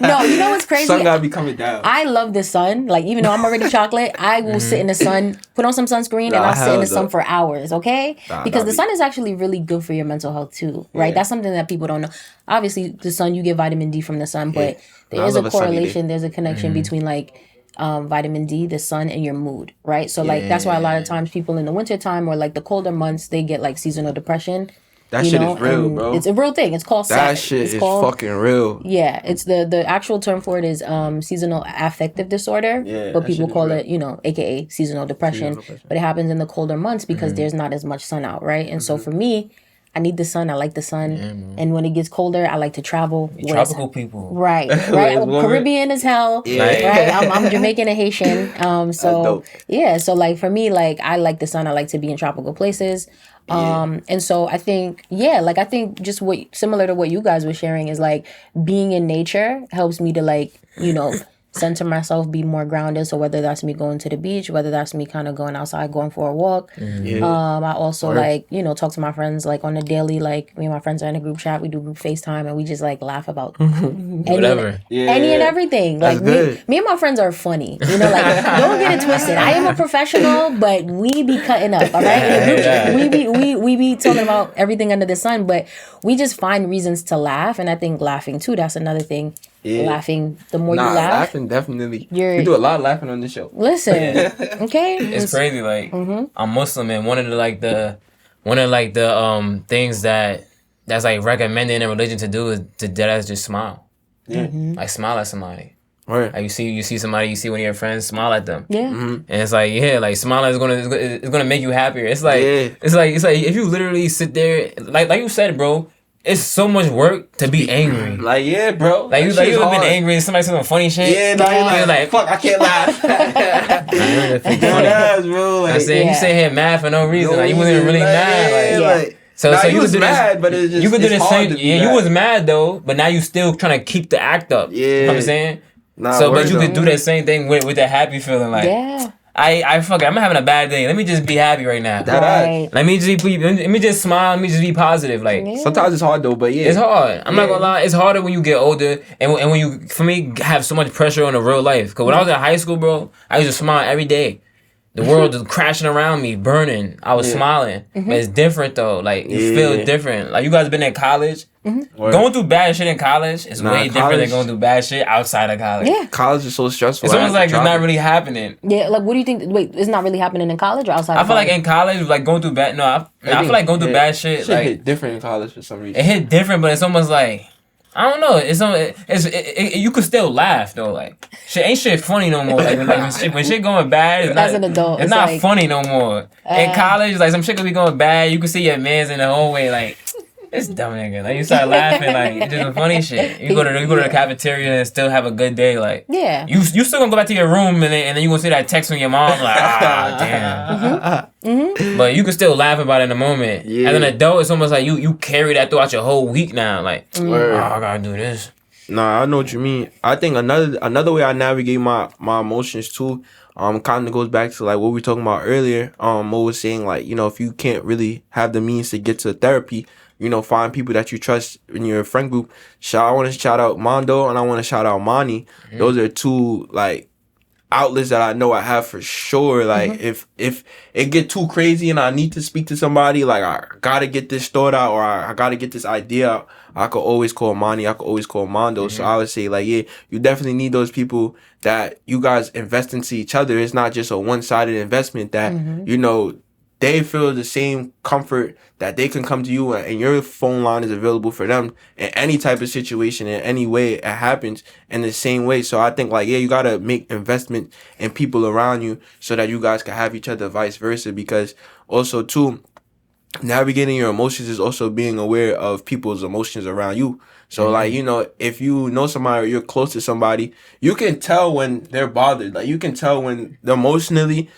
No, you know what's crazy? Sun gotta be coming down. I love the sun. Like even though I'm already chocolate, I will sit in the sun, put on some sunscreen, and I'll sit in the sun for hours. Okay, because the sun is actually really good for your mental health too. Right? Yeah. That's something that people don't know. Obviously, the sun, you get vitamin D from the sun, but there is a correlation. There's a connection between like vitamin D, the sun, and your mood. Right? So like that's why a lot of times people in the wintertime or like the colder months they get like seasonal depression. That shit is real, bro. It's a real thing. It's called that shit is fucking real. Yeah, it's the actual term for it is seasonal affective disorder. Yeah, but people call it, you know, aka seasonal depression. But it happens in the colder months because there's not as much sun out, right? And so for me, I need the sun. I like the sun. Yeah, and when it gets colder, I like to travel. Tropical people. Right. Right. I'm Caribbean as hell. Yeah. Right. I'm Jamaican and Haitian. So yeah. So like for me, like I like the sun. I like to be in tropical places. And so I think, I think just similar to what you guys were sharing is like being in nature helps me to like, you know, center myself, be more grounded. So whether that's me going to the beach, whether that's me kind of going outside, going for a walk. I also like, you know, talk to my friends like on the daily, like me and my friends are in a group chat, we do group FaceTime and we just like laugh about whatever. Any and everything. Like me and my friends are funny. You know, like don't get it twisted. I am a professional, but we be cutting up, all right? In the group chat, we be talking about everything under the sun, but we just find reasons to laugh. And I think laughing too, that's another thing. Yeah. Laughing, the more you laugh. Laughing, definitely. We do a lot of laughing on this show. Listen, okay? It's crazy. Like, I'm Muslim, and one of the things that's like recommended in religion to do is to deadass just smile. Yeah. Like, smile at somebody. Right. Like, you see somebody, you see one of your friends, smile at them. Yeah. And it's like, like, smiling is gonna make you happier. It's like, it's like if you literally sit there, like you said, bro. It's so much work to be angry. Like, yeah, bro. Like, you have been angry and somebody said some funny shit. Yeah, no, you're like, fuck, I can't laugh. Bro. Like, I said, you sit here mad for no reason. Like, you wasn't even really mad. Like, so you was mad, but it's just, you could do the same. Yeah, you was mad, though, but now you still trying to keep the act up. Yeah. You know what I'm saying? But you could do that same thing with that happy feeling. Like, I fuck it. I'm having a bad day. Let me just be happy right now. Right. Let me just smile. Let me just be positive. Like sometimes it's hard though, but it's hard. I'm not gonna lie. It's harder when you get older and when you, for me, have so much pressure on the real life. Cause when I was in high school, bro, I used to smile every day. The world was crashing around me, burning. I was smiling, but it's different though. Like you feel different. Like you guys been in college. Going through bad shit in college is way different than going through bad shit outside of college. Yeah. College is so stressful. It's almost like it's not really happening. Yeah, like what do you think? Wait, it's not really happening in college or outside I feel like in college, like going through bad, I feel like going through bad shit. Like, hit different in college for some reason. It hit different, but it's almost like, I don't know. You could still laugh though. Like ain't shit funny no more. Like when shit going bad, it's as an adult, it's not like, funny no more. In college, like some shit could be going bad. You can see your man's in the hallway like, it's dumb nigga. Like you start laughing, like it's just some funny shit. You go to the cafeteria and still have a good day. Like you still gonna go back to your room and then you gonna see that text from your mom like damn. But you can still laugh about it in the moment. Yeah. As an adult, it's almost like you carry that throughout your whole week now. Like I gotta do this. Nah, I know what you mean. I think another way I navigate my emotions too. Kind of goes back to like what we were talking about earlier. Mo was saying like, you know, if you can't really have the means to get to therapy, you know, find people that you trust in your friend group. I want to shout out Mondo and I want to shout out Moni. Those are two like outlets that I know I have for sure. Like if it get too crazy and I need to speak to somebody, like I gotta get this thought out or I gotta get this idea out, I could always call Moni. I could always call Mondo. So I would say like, yeah, you definitely need those people that you guys invest into each other. It's not just a one-sided investment that, you know, they feel the same comfort that they can come to you and your phone line is available for them in any type of situation, in any way it happens in the same way. So I think like, yeah, you got to make investment in people around you so that you guys can have each other, vice versa. Because also too, navigating your emotions is also being aware of people's emotions around you. So like, you know, if you know somebody or you're close to somebody, you can tell when they're bothered. Like you can tell when emotionally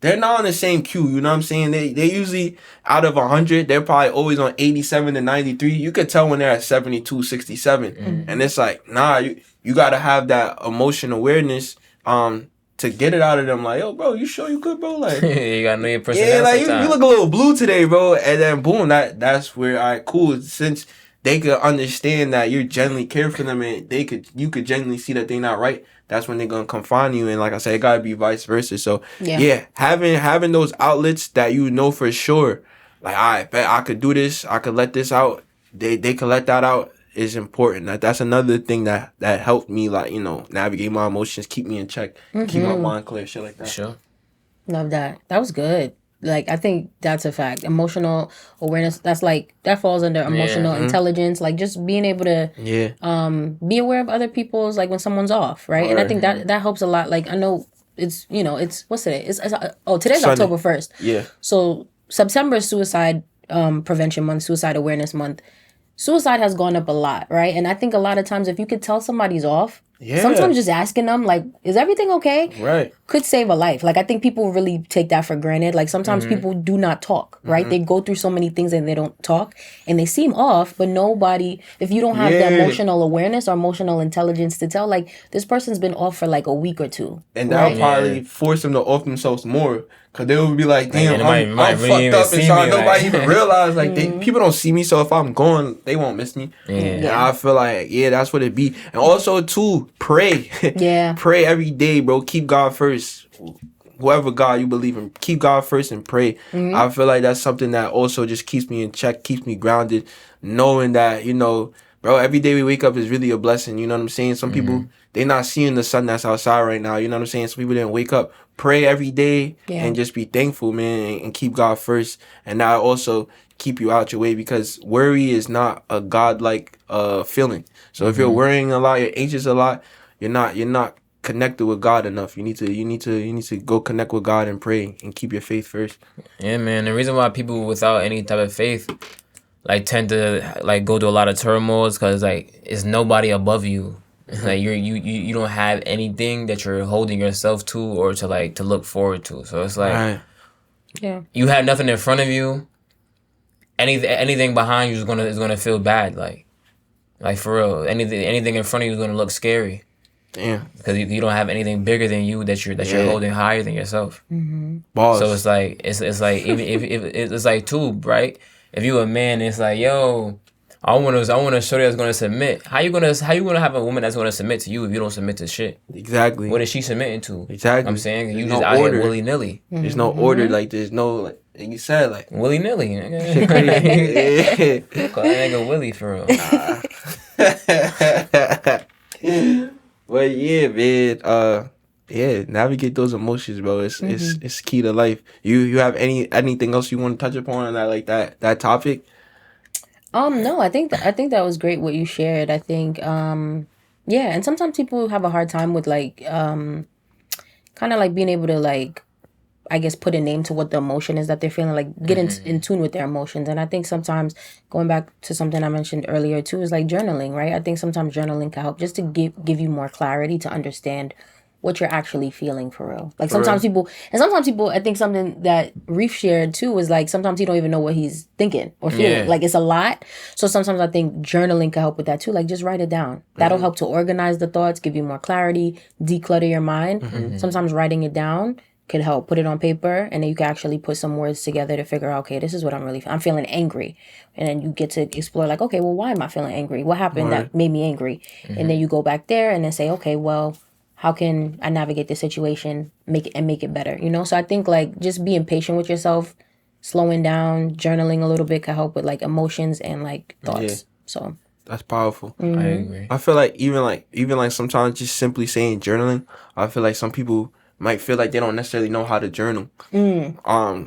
they're not on the same cue. You know what I'm saying? They usually out of 100, they're probably always on 87 to 93. You could tell when they're at 72, 67. And it's like, nah, you got to have that emotional awareness to get it out of them. Like, yo, bro, you sure you good, bro? Like, You gotta know your personality. yeah, like you look a little blue today, bro. And then boom, that's where cool. Since they could understand that you genuinely care for them and you could genuinely see that they're not right, that's when they're gonna come find you. And like I said, it gotta be vice versa. So yeah, having those outlets that you know for sure, like I bet I could do this, I could let this out, they could let that out, is important. That's another thing that helped me, like, you know, navigate my emotions, keep me in check, keep my mind clear, shit like that. Sure. Love that. That was good. Like, I think that's a fact. Emotional awareness, that falls under emotional intelligence. Like, just being able to be aware of other people's, like, when someone's off, right? And I think that helps a lot. Like, I know it's, you know, what's today? Today's Sunday. October 1st. Yeah. So September is Suicide Prevention Month, Suicide Awareness Month. Suicide has gone up a lot, right? And I think a lot of times if you could tell somebody's off, sometimes just asking them, like, is everything okay? Right. Could save a life. Like, I think people really take that for granted. Like, sometimes people do not talk, right? They go through so many things and they don't talk. And they seem off, but nobody, if you don't have the emotional awareness or emotional intelligence to tell, like, this person's been off for, like, a week or two. And that'll probably force them to off themselves more. Because they would be like, damn, I'm really fucked up inside. Nobody even realize, like, people don't see me. So if I'm gone, they won't miss me. And I feel like, that's what it be. And also, too, pray. Pray every day, bro. Keep God first. Whoever God you believe in, keep God first and pray. I feel like that's something that also just keeps me in check, keeps me grounded, knowing that, you know, bro, every day we wake up is really a blessing. You know what I'm saying? Some people, they not seeing the sun that's outside right now. You know what I'm saying? Some people didn't wake up. Pray every day and just be thankful, man, and keep God first. And that also keep you out your way, because worry is not a God-like feeling. So if you're worrying a lot, you're anxious a lot, you're not connected with God enough. You need to go connect with God and pray and keep your faith first. Yeah, man. The reason why people without any type of faith like tend to like go through a lot of turmoil is because like it's nobody above you. Like you don't have anything that you're holding yourself to or to look forward to. So it's like you have nothing in front of you. Anything behind you is gonna feel bad. Like for real. Anything in front of you is gonna look scary. Damn. Because you don't have anything bigger than you that you're holding higher than yourself. Boss. So it's like even if it's like too, right? If you a man, it's like, yo, I want a shorty that's gonna submit. How you gonna have a woman that's gonna submit to you if you don't submit to shit? Exactly. What is she submitting to? Exactly. I'm saying There's you no just out order. here willy nilly. There's no order. Like there's no, like you said, like Willy nilly. shit crazy. Call that nigga Willy for real. But yeah, man. Navigate those emotions, bro. It's key to life. You have anything else you want to touch upon that topic? No, I think that was great what you shared. I think and sometimes people have a hard time with like kind of like being able to like, I guess, put a name to what the emotion is that they're feeling, like get in tune with their emotions. And I think sometimes, going back to something I mentioned earlier too, is like journaling, right? I think sometimes journaling can help just to give you more clarity to understand what you're actually feeling for real. Like sometimes people, I think something that Reef shared too was like sometimes he don't even know what he's thinking or feeling. Like it's a lot. So sometimes I think journaling can help with that too. Like just write it down. That'll help to organize the thoughts, give you more clarity, declutter your mind. Sometimes writing it down could help. Put it on paper, and then you can actually put some words together to figure out, okay, this is what I'm feeling angry. And then you get to explore like, okay, well, why am I feeling angry? What happened that made me angry? And then you go back there and then say, okay, well, how can I navigate this situation, make it better? You know? So I think like just being patient with yourself, slowing down, journaling a little bit can help with like emotions and like thoughts. Yeah. So that's powerful. I agree. I feel like even like sometimes just simply saying journaling, I feel like some people might feel like they don't necessarily know how to journal.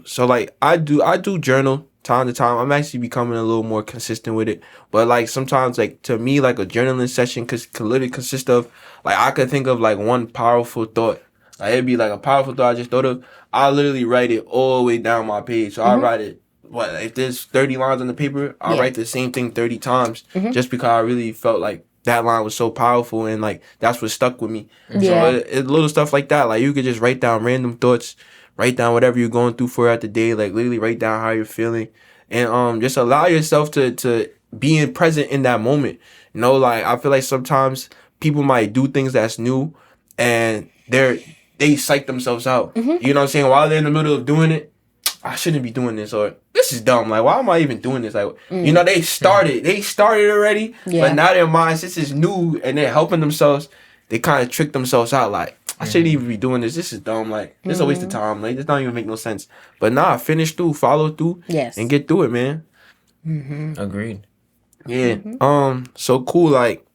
So like I do journal time to time. I'm actually becoming a little more consistent with it. But like sometimes, like to me, like a journaling session could literally consist of like I could think of like one powerful thought. Like it'd be like a powerful thought I just thought of. I'll literally write it all the way down my page. So I'll write it. What if there's 30 lines on the paper? I'll write the same thing 30 times just because I really felt like that line was so powerful and like that's what stuck with me. So it little stuff like that. Like you could just write down random thoughts, write down whatever you're going through throughout the day. Like literally write down how you're feeling, and just allow yourself to be present in that moment. You know, like I feel like sometimes people might do things that's new, and they psych themselves out. You know what I'm saying? While they're in the middle of doing it, I shouldn't be doing this, or this is dumb. Like, why am I even doing this? Like, you know, they started already, but now their minds, this is new, and they're helping themselves. They kind of trick themselves out. Like, I shouldn't even be doing this. This is dumb. Like, this is a waste of time. Like, this don't even make no sense. But nah, finish through, follow through, and get through it, man. Agreed. Yeah. So cool. Like,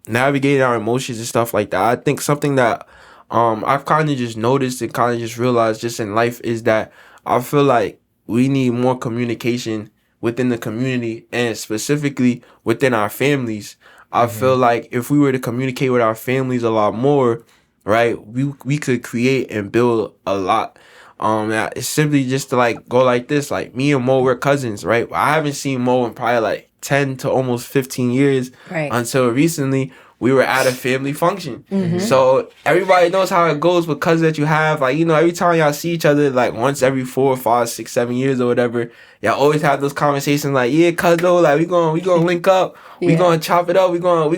navigating our emotions and stuff like that. I think something that I've kind of just noticed and kind of just realized just in life is that I feel like we need more communication within the community and specifically within our families. I feel like if we were to communicate with our families a lot more, right, we could create and build a lot. It's simply just to like go like this. Like me and Mo, we're cousins, right? I haven't seen Mo in probably like 10 to almost 15 years until recently. We were at a family function. So everybody knows how it goes with cousins that you have. Like, you know, every time y'all see each other, like once every 4, 5, 6, 7 years or whatever, y'all always have those conversations like, yeah, cuzzo, like we gonna link up, we gonna chop it up, we gonna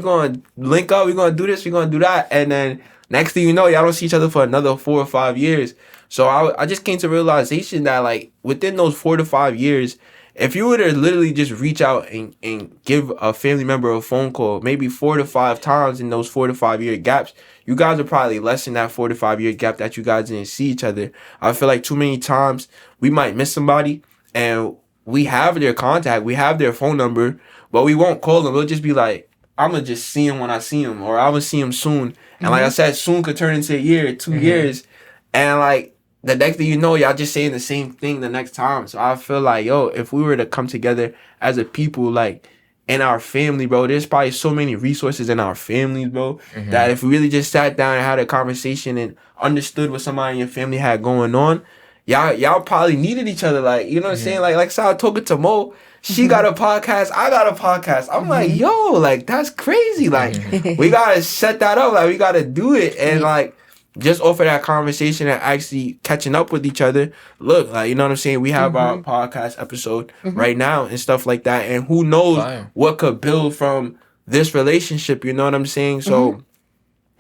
link up, we gonna do this, we gonna do that. And then next thing you know, y'all don't see each other for another 4 or 5 years. So I just came to realization that like within those 4 to 5 years, if you were to literally just reach out and give a family member a phone call, maybe 4 to 5 times in those 4 to 5 year gaps, you guys are probably less than that 4 to 5 year gap that you guys didn't see each other. I feel like too many times we might miss somebody and we have their contact, we have their phone number, but we won't call them. We'll just be like, I'm going to just see him when I see him, or I'm going to see him soon. And like I said, soon could turn into a year, 2 years. And like, the next thing you know, y'all just saying the same thing the next time. So I feel like, yo, if we were to come together as a people, like, in our family, bro, there's probably so many resources in our families, bro, that if we really just sat down and had a conversation and understood what somebody in your family had going on, y'all probably needed each other. Like, you know what I'm saying? Like so I was talking to Mo, she got a podcast, I got a podcast. I'm like, yo, like, that's crazy. Like, we got to set that up. Like, we got to do it. And, like, just off of that conversation and actually catching up with each other, look, like, you know what I'm saying? We have our podcast episode right now and stuff like that. And who knows what could build from this relationship, you know what I'm saying? So,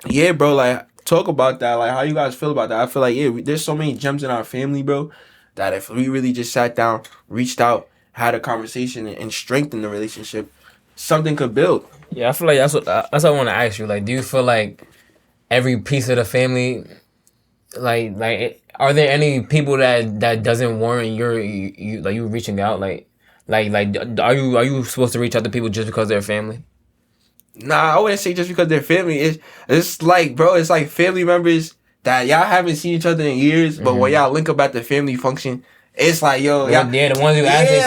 yeah, bro, like, talk about that. Like, how you guys feel about that? I feel like, yeah, there's so many gems in our family, bro, that if we really just sat down, reached out, had a conversation and strengthened the relationship, something could build. Yeah, I feel like that's what I want to ask you. Like, do you feel like every piece of the family, like, are there any people that doesn't warrant you reaching out? Like, are you supposed to reach out to people just because they're family? Nah, I wouldn't say just because they're family. It's like, bro, it's like family members that y'all haven't seen each other in years, but when y'all link up at the family function, it's like, yo, yeah, the ones you actually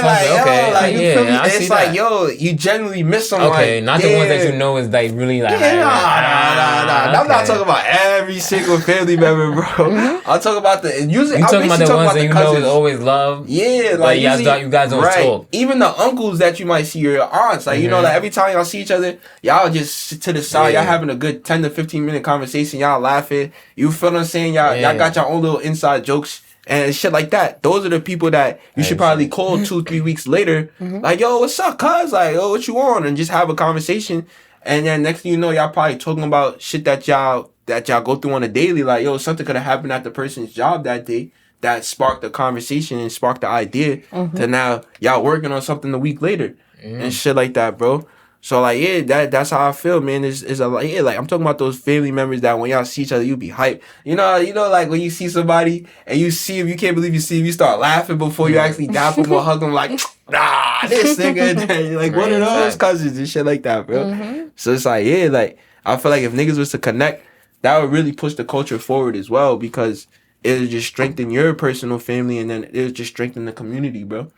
it's like, yo, you genuinely miss someone. Okay, not the ones that you know is like really like. Nah. I'm not talking about every single family member, bro. I'm talking about the usually. You talking about the ones that you know is always love. Yeah, like you guys don't talk. Even the uncles that you might see, your aunts, like you know, like every time y'all see each other, y'all just sit to the side. Y'all having a good 10 to 15 minute conversation. Y'all laughing. You feel what I'm saying? Y'all got your own little inside jokes and shit like that. Those are the people that you should probably call 2-3 weeks later. Like, yo, what's up, cuz? Like, yo, what you on? And just have a conversation. And then next thing you know, y'all probably talking about shit that y'all go through on a daily. Like, yo, something could have happened at the person's job that day that sparked the conversation and sparked the idea to now y'all working on something a week later and shit like that, bro. So like, yeah, that's how I feel, man. Is a lot, yeah, like I'm talking about those family members that when y'all see each other, you be hyped. You know, like when you see somebody and you see him, you can't believe you see him, you start laughing before you actually dap him or hug him, like, nah, this nigga, like one of those cousins and shit like that, bro. So it's like, yeah, like I feel like if niggas was to connect, that would really push the culture forward as well, because it'll just strengthen your personal family, and then it'll just strengthen the community, bro.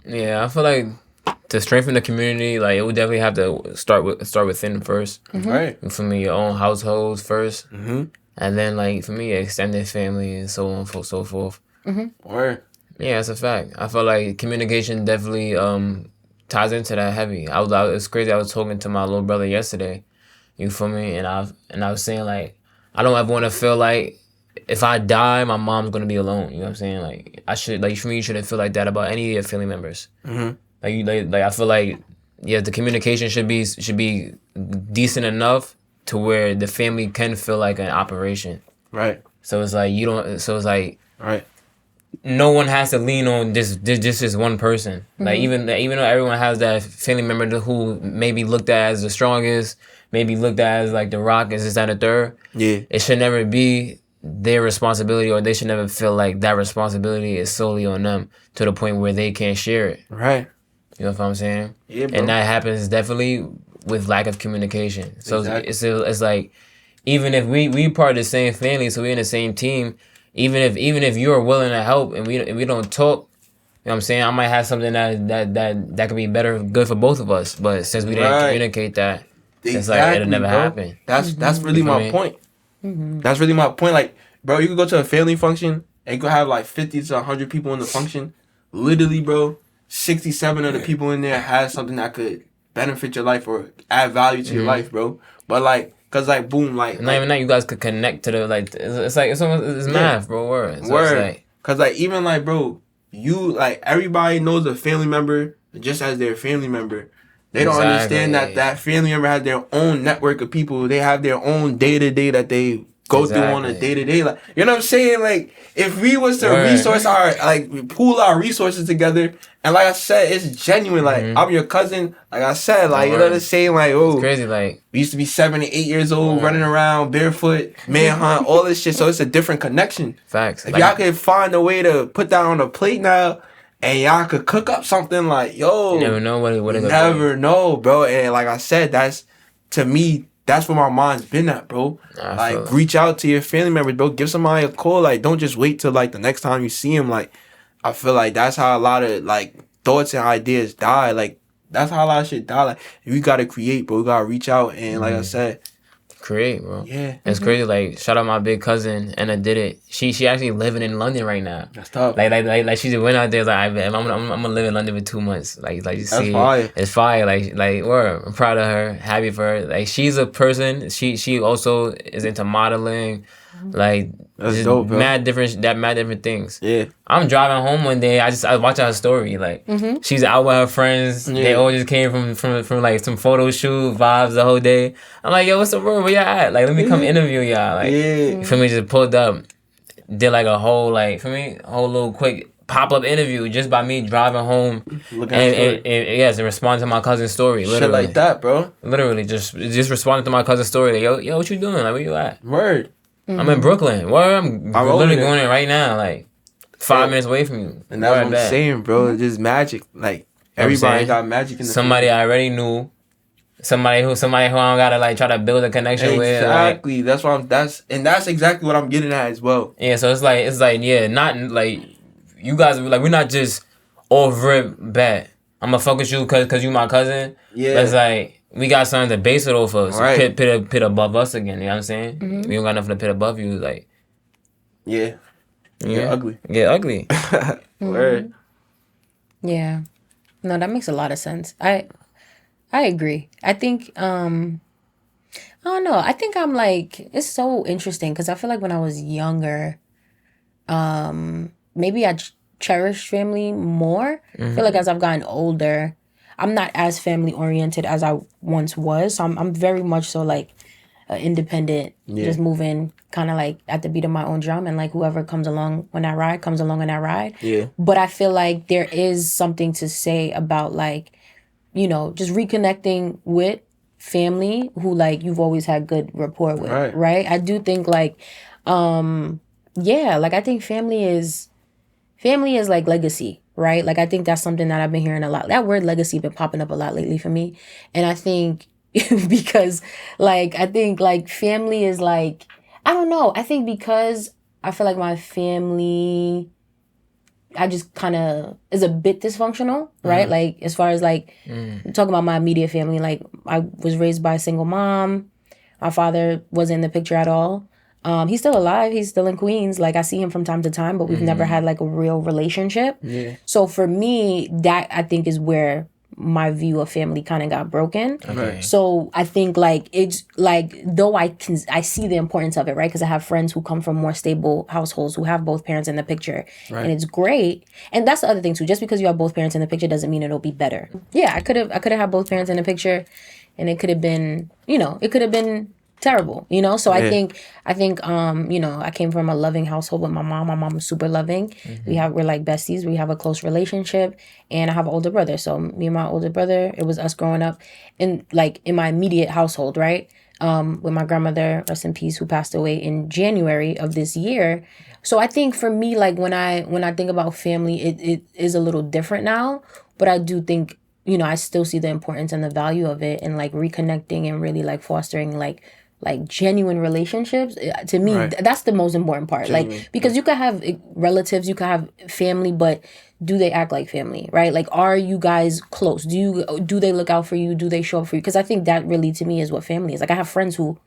Yeah, I feel like to strengthen the community, like it would definitely have to start within first. Right. For me, your own households 1st, Mm-hmm. and then like for me, extended family and so on so forth. Word. Yeah, that's a fact. I feel like communication definitely ties into that heavy. It's crazy. I was talking to my little brother yesterday. You feel me? And I was saying like I don't ever want to feel like if I die, my mom's gonna be alone. You know what I'm saying? Like I should like for me, you shouldn't feel like that about any of your family members. Mm-hmm. Like I feel like the communication should be decent enough to where the family can feel like an operation. Right. So it's like you don't. So it's like Right. no one has to lean on this one person. Like even though everyone has that family member who may be looked at as the strongest, maybe looked at as like the rock, is this that and the third. Yeah. It should never be their responsibility, or they should never feel like that responsibility is solely on them to the point where they can't share it. Right. You know what I'm saying? Yeah, bro. And that happens definitely with lack of communication. So Exactly. it's like even if we part of the same family, so we're in the same team. Even if you're willing to help and we don't talk, you know what I'm saying? I might have something that could be better, good for both of us. But since we didn't communicate that, it's like it'll never happen. That's really my point. That's really my point. Like, bro, you could go to a family function and you could have like 50 to 100 people in the function. Literally, bro, 67 of the people in there has something that could benefit your life or add value to your life, bro. But like, cause like, boom, like, not even that, you guys could connect to the like. It's like it's math, bro. Word. So word. It's like, cause like even like, bro, you like everybody knows a family member just as their family member. They don't understand that family member has their own network of people. They have their own day-to-day that they go through on a day-to-day. Like, you know what I'm saying? Like, if we was to resource we pool our resources together, and like I said, it's genuine. Like, I'm your cousin. Like I said, like, you know what I'm saying? Like, oh, it's crazy. Like, we used to be 7 and 8 years old, running around barefoot, manhunt, all this shit. So it's a different connection. Facts. If y'all could find a way to put that on a plate now, and y'all could cook up something like, yo, you never know what it never know, bro. And like I said, that's, to me, that's where my mind's been at, bro. Like, reach out to your family members, bro. Give somebody a call. Like, don't just wait till like the next time you see him. Like, I feel like that's how a lot of like thoughts and ideas die. Like, that's how a lot of shit die. Like, we gotta create, bro. We gotta reach out and like I said, create, bro. Yeah. It's crazy. Like, shout out my big cousin, Anna did it. She actually living in London right now. That's tough. Like she just went out there. Like, I'm gonna live in London for 2 months. Like you That's see, fire. it's fire. Like, word. I'm proud of her. Happy for her. Like, she's a person. She also is into modeling. Like, That's dope, bro. mad different things. Yeah. I'm driving home one day. I watched her story. Like, she's out with her friends. Yeah. They all just came from like some photo shoot vibes the whole day. I'm like, yo, what's the word? Where y'all at? Like, let me come interview y'all. Like, Yeah. for me, just pulled up, did like a whole little quick pop-up interview just by me driving home and yes, and responding to my cousin's story. Literally. Shit like that, bro. Literally, just responding to my cousin's story. Like, yo, what you doing? Like, where you at? Word. I'm in Brooklyn. Where I'm literally going in right now. Like, 5 minutes away from you. And that's what I'm saying, bro. It's just magic. Like, everybody got magic in the somebody I already knew. Somebody who I don't gotta like try to build a connection with. Exactly. That's what that's exactly what I'm getting at as well. Yeah, so it's like yeah, not like you guys like we're not just all rip bad. I'm gonna fuck with you cause you my cousin. Yeah. But it's like we got something to base it off of. So Right. pit above us again, you know what I'm saying? We don't got nothing to pit above you, like Yeah. Get ugly. Get ugly. Word. Yeah. No, that makes a lot of sense. I agree. I think I don't know. I think I'm like, it's so interesting because I feel like when I was younger, maybe I cherished family more. I feel like as I've gotten older, I'm not as family oriented as I once was. So I'm very much so like independent, just moving kind of like at the beat of my own drum, and like whoever comes along when I ride comes along when I ride. Yeah. But I feel like there is something to say about like, you know, just reconnecting with family who like you've always had good rapport with, right? I do think like, like I think family is like legacy, right? Like I think that's something that I've been hearing a lot. That word legacy been popping up a lot lately for me. And I think, because like I think like family is like, I don't know. I think because I feel like my family, I just kind of is a bit dysfunctional, right? Like as far as like talking about my immediate family, like I was raised by a single mom. My father wasn't in the picture at all. He's still alive. He's still in Queens. Like I see him from time to time, but we've never had like a real relationship. Yeah. So for me, that I think is where my view of family kind of got broken. Okay. So I think like it's like, though I see the importance of it, right? Because I have friends who come from more stable households who have both parents in the picture, and it's great. And that's the other thing too. Just because you have both parents in the picture doesn't mean it'll be better. Yeah, I could have had both parents in the picture, and it could have been, it could have been terrible, so I think I came from a loving household with my mom. My mom was super loving. We're like besties. We have a close relationship, and I have an older brother. So me and my older brother, it was us growing up in my immediate household, right? With my grandmother, rest in peace, who passed away in January of this year. So I think for me, like when I think about family, it is a little different now, but I do think I still see the importance and the value of it, and like reconnecting and really like fostering like genuine relationships. To me, that's the most important part. Genuine. Like, because you could have relatives, you could have family, but do they act like family, right? Like, are you guys close? Do they look out for you? Do they show up for you? Because I think that really, to me, is what family is. Like, I have friends who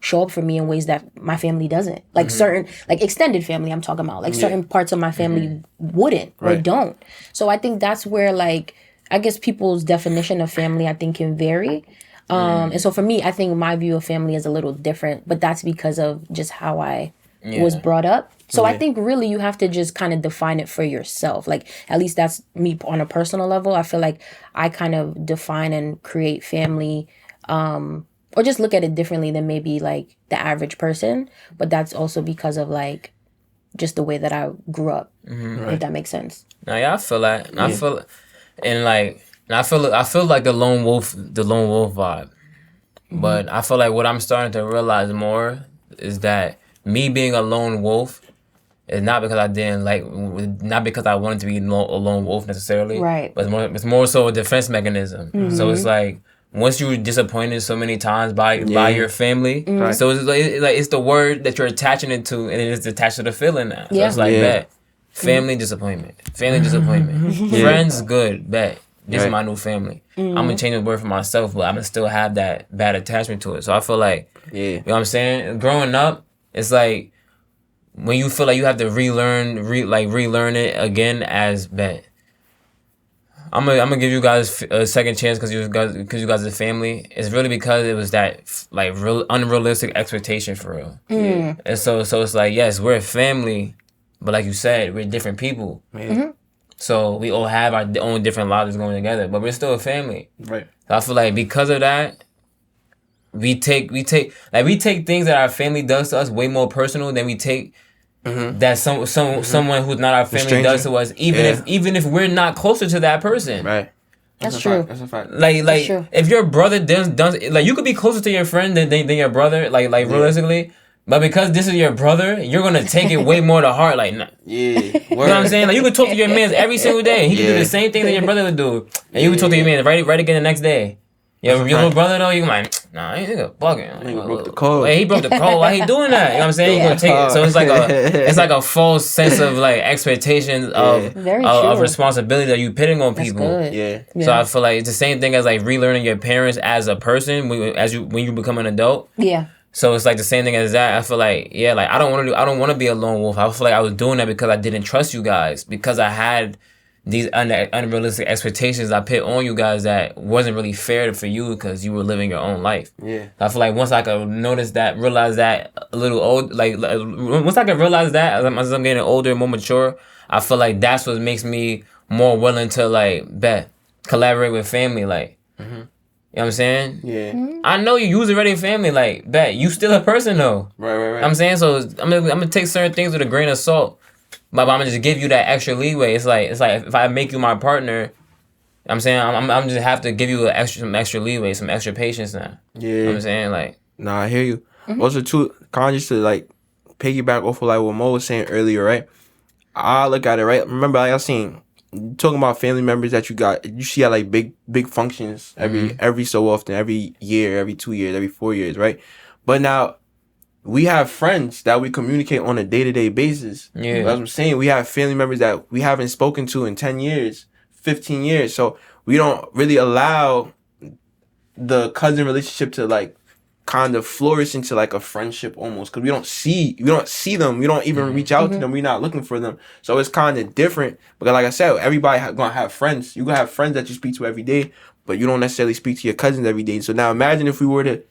show up for me in ways that my family doesn't. Like certain, like extended family I'm talking about. Like certain parts of my family wouldn't or don't. So I think that's where, like, I guess people's definition of family, I think, can vary. And so for me, I think my view of family is a little different, but that's because of just how I was brought up. So I think really you have to just kind of define it for yourself. Like, at least that's me on a personal level. I feel like I kind of define and create family, or just look at it differently than maybe like the average person. But that's also because of like just the way that I grew up, if that makes sense. Now, yeah, I feel that. And I feel, and like, and I feel like the lone wolf vibe. But I feel like what I'm starting to realize more is that me being a lone wolf is not because not because I wanted to be a lone wolf necessarily. Right. But it's more so a defense mechanism. So it's like, once you're disappointed so many times by your family, so it's the word that you're attaching it to, and it's attached to the feeling now. So it's like, bet. Family disappointment. Friends, good, bet. This is my new family. I'm going to change the word for myself, but I'm going to still have that bad attachment to it. So I feel like, you know what I'm saying? Growing up, it's like when you feel like you have to relearn it again as bet. I'm gonna give you guys a second chance because you guys are family. It's really because it was that like real unrealistic expectation for real. And so it's like, yes, we're a family, but like you said, we're different people. So we all have our own different lives going together, but we're still a family. Right. So I feel like because of that, we take things that our family does to us way more personal than we take that someone who's not our family does to us, even if we're not closer to that person. Right. That's true. That's a fact. Like if your brother does like, you could be closer to your friend than your brother, like realistically. But because this is your brother, you're gonna take it way more to heart. Like, nah. You know what I'm saying? Like, you could talk to your man every single day. He could do the same thing that your brother would do, and you could talk to your man right again the next day. Your little brother though, you like, nah, he nigga bugging. He broke the code. Hey, he broke the code. Why he doing that? You know what I'm saying? You gonna take it. So it's like a false sense of like expectations of responsibility that you putting on people. Good. So I feel like it's the same thing as like relearning your parents as a person when you become an adult. Yeah. So it's like the same thing as that. I feel like, like I don't want to be a lone wolf. I feel like I was doing that because I didn't trust you guys, because I had these unrealistic expectations I put on you guys that wasn't really fair for you because you were living your own life. Yeah. I feel like once I could realize that a little old, once I could realize that as I'm getting older and more mature, I feel like that's what makes me more willing to collaborate with family, you know what I'm saying? Yeah. I know you already family, you still a person though. Right. You know what I'm saying? So I'm gonna take certain things with a grain of salt. But I'm gonna just give you that extra leeway. It's like if I make you my partner, I'm saying I'm just have to give you some extra leeway, some extra patience now. Yeah. You know what I'm saying? Nah, I hear you. Also too, just to piggyback off of what Mo was saying earlier, right? I look at it, right? Remember I seen talking about family members that you see at like big functions every so often, every year, every 2 years, every 4 years, right? But now we have friends that we communicate on a day-to-day basis. Yeah. That's what I'm saying. We have family members that we haven't spoken to in 10 years, 15 years. So we don't really allow the cousin relationship to like kind of flourish into like a friendship almost, because we don't see them, we don't even reach out to them, we're not looking for them. So it's kind of different because, like I said, everybody gonna have friends. You gonna have friends that you speak to every day, but you don't necessarily speak to your cousins every day. So now imagine if we were to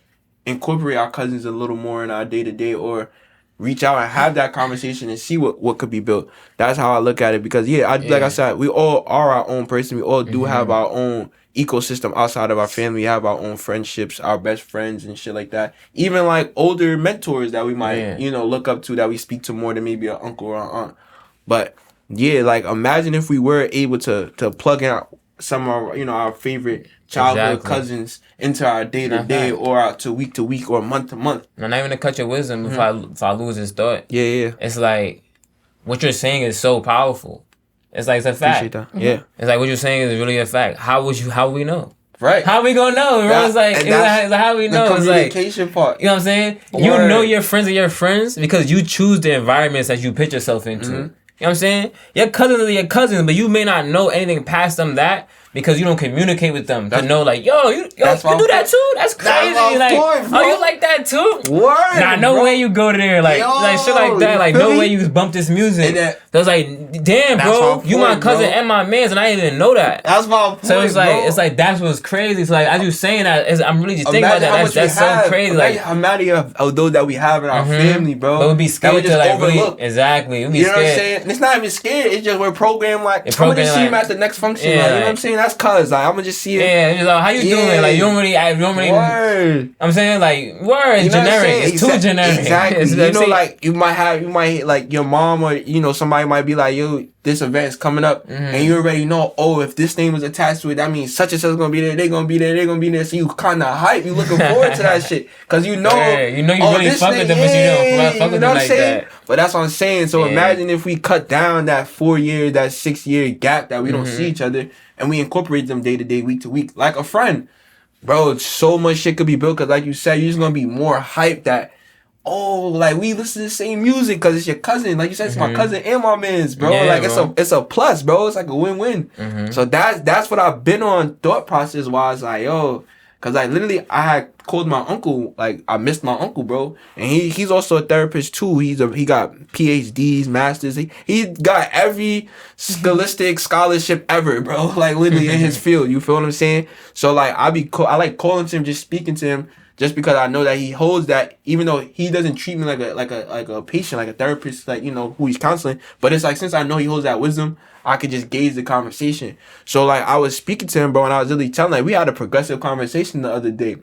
incorporate our cousins a little more in our day-to-day, or reach out and have that conversation and see what could be built. That's how I look at it, because like I said, we all are our own person. We all do have our own ecosystem outside of our family. We have our own friendships, our best friends and shit like that. Even like older mentors that we might look up to, that we speak to more than maybe an uncle or an aunt. But yeah, like imagine if we were able to plug in some of our, our favorite childhood cousins into our day-to-day, or to week or month to month. Not even to cut your wisdom if I lose this thought. Yeah. It's like what you're saying is so powerful. It's like it's a fact. Appreciate that. Yeah. It's like what you're saying is really a fact. How would we know? Right. How we gonna know? Bro? It's like how we know? The communication part. You know what I'm saying? Word. You know your friends are your friends because you choose the environments that you put yourself into. You know what I'm saying? Your cousins are your cousins, but you may not know anything past them that, because you don't communicate with them to know, like, you do that too? That's crazy. Like, you like that too? Word. Nah, no way you go there, like shit like that. Like, no way you bump this music. So it's like, damn, bro, you my cousin and my man's, and I didn't even know that. That's my point. So it's like that's what's crazy. So like, as you saying that, I'm really just thinking about that. That's so crazy. Like, how many of those that we have in our family, bro? But we'd be scared to like overlook. Really, exactly. We'd be scared. What I'm saying? And it's not even scared. It's just we're programmed like, I'm gonna just see him at the next function. Yeah, like, you know what I'm saying? That's cuz like I'm gonna just see it. Yeah, it's like, how you doing? Like you don't really. Word. I'm saying like word is generic. It's too generic. Exactly. You know, like you might like your mom or somebody might be like, yo, this event is coming up, and you already know, if this name was attached to it, that means such and such is gonna be there. They're gonna be there. So you kind of hype. You looking forward to that shit, cause you know you really fuck with them, but you don't fuck with them like that. But that's what I'm saying. So imagine if we cut down that 4 year, that 6 year gap that we don't see each other, and we incorporate them day to day, week to week, like a friend. Bro, so much shit could be built, because like you said, you're just gonna be more hyped that, like we listen to the same music because it's your cousin. Like you said, it's my cousin and my man's, bro. Yeah, like bro. it's a plus, bro. It's like a win-win. So that's what I've been on thought process wise, like, because like literally I had called my uncle, like I missed my uncle, bro, and he's also a therapist too. He got PhDs, masters. He got every scholarship ever, bro. Like literally in his field. You feel what I'm saying? So like I like calling to him, just speaking to him, just because I know that he holds that, even though he doesn't treat me like a patient, like a therapist, like who he's counseling. But it's like, since I know he holds that wisdom, I could just gauge the conversation. So like I was speaking to him, bro, and I was really telling him, like, we had a progressive conversation the other day.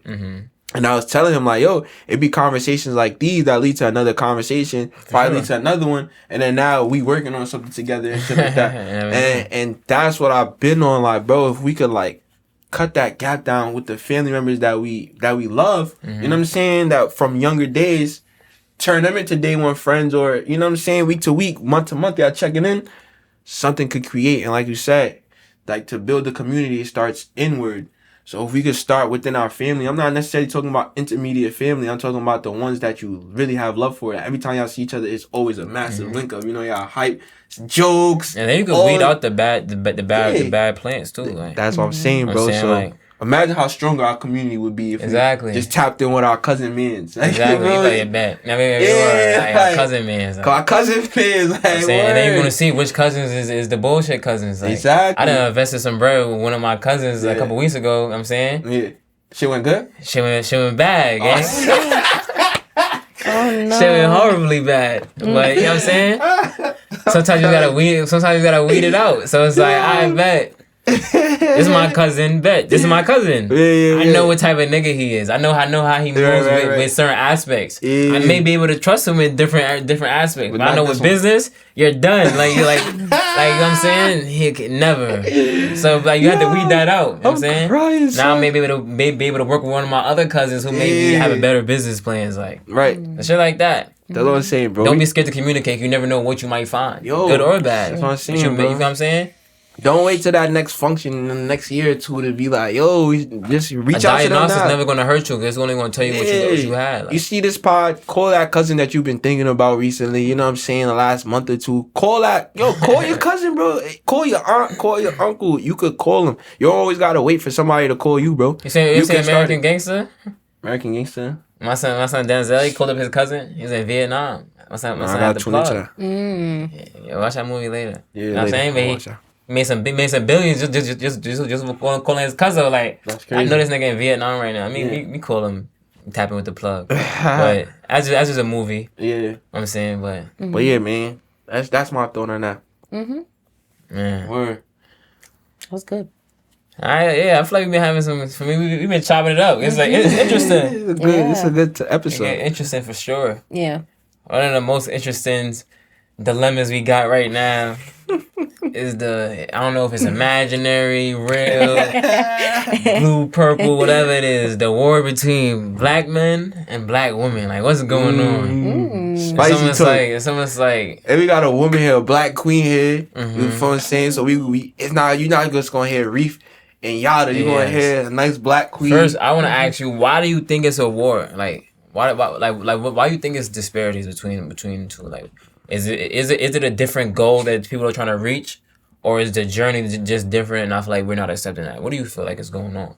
And I was telling him, like, it'd be conversations like these that lead to another conversation, probably lead to another one, and then now we working on something together and shit like that. and that's what I've been on, like, bro, if we could like cut that gap down with the family members that we love, you know what I'm saying, that from younger days, turn them into day one friends, or you know what I'm saying, week to week, month to month, y'all checking in, something could create. And like you said, like, to build the community, it starts inward. So if we could start within our family, I'm not necessarily talking about intermediate family, I'm talking about the ones that you really have love for. Every time y'all see each other, it's always a massive link up. Y'all hype, jokes. And then you can weed out the bad plants too. Like, that's what I'm saying, bro. So like, imagine how stronger our community would be if we just tapped in with our cousin mans. Like, exactly. You like, bet. Our cousin mans. Our cousin mans. Like, and then you're going to see which cousins is the bullshit cousins. Like, exactly. I done invested some bread with one of my cousins a couple weeks ago. You know what I'm saying? Yeah. Shit went good? Shit went bad, gang. Oh no. Shit went horribly bad. But you know what I'm saying? Sometimes you gotta weed it out. So it's like, I bet. This is my cousin, bet. This is my cousin. Yeah. I know what type of nigga he is. I know how he moves with certain aspects. Yeah. I may be able to trust him in different aspects. But I know with business, you're done. Like you're like you know what I'm saying? He can never. So like you have to weed that out. You know what I'm saying? Crying, now I may be able to work with one of my other cousins who maybe have a better business plans. Like shit like that. That's what I'm saying, bro. Don't be scared to communicate. You never know what you might find. Good or bad. That's what I'm saying, you bro. know what I'm saying? Don't wait till that next function in the next year or two to be like, yo, just reach out to them diagnosis now. never gonna hurt you. It's only gonna tell you what you had. Like. You see this pod, call that cousin that you've been thinking about recently, you know what I'm saying, the last month or two. Call your cousin, bro. Call your aunt, call your uncle. You could call them. You always gotta wait for somebody to call you, bro. You say American Gangster? American Gangster? My son Denzel, he called up his cousin. He's in Vietnam. My son had the plug. Yeah, watch that movie later. Yeah, you know what I'm saying? He made some billions just calling his cousin. Like, I know this nigga in Vietnam right now. I mean, we call him tapping with the plug. But as just a movie. Yeah. You know what I'm saying, but yeah, man. That's my thought on that. Man. Word. That was good. I feel like we've been having some. For me, we've been chopping it up. It's like it's interesting. It's a good episode. Interesting for sure. Yeah. One of the most interesting dilemmas we got right now is I don't know if it's imaginary, real, blue, purple, whatever it is, the war between black men and black women. Like, what's going on? Spicy talk. It's almost like, and we got a woman here, a black queen here. You know what I'm saying? So you're not just gonna hear Reef and Yatta. You're gonna hear a nice black queen. First, I want to ask you, why do you think it's a war? Like, why do you think it's disparities between the two? Like, is it a different goal that people are trying to reach, or is the journey just different? And I feel like we're not accepting that. What do you feel like is going on?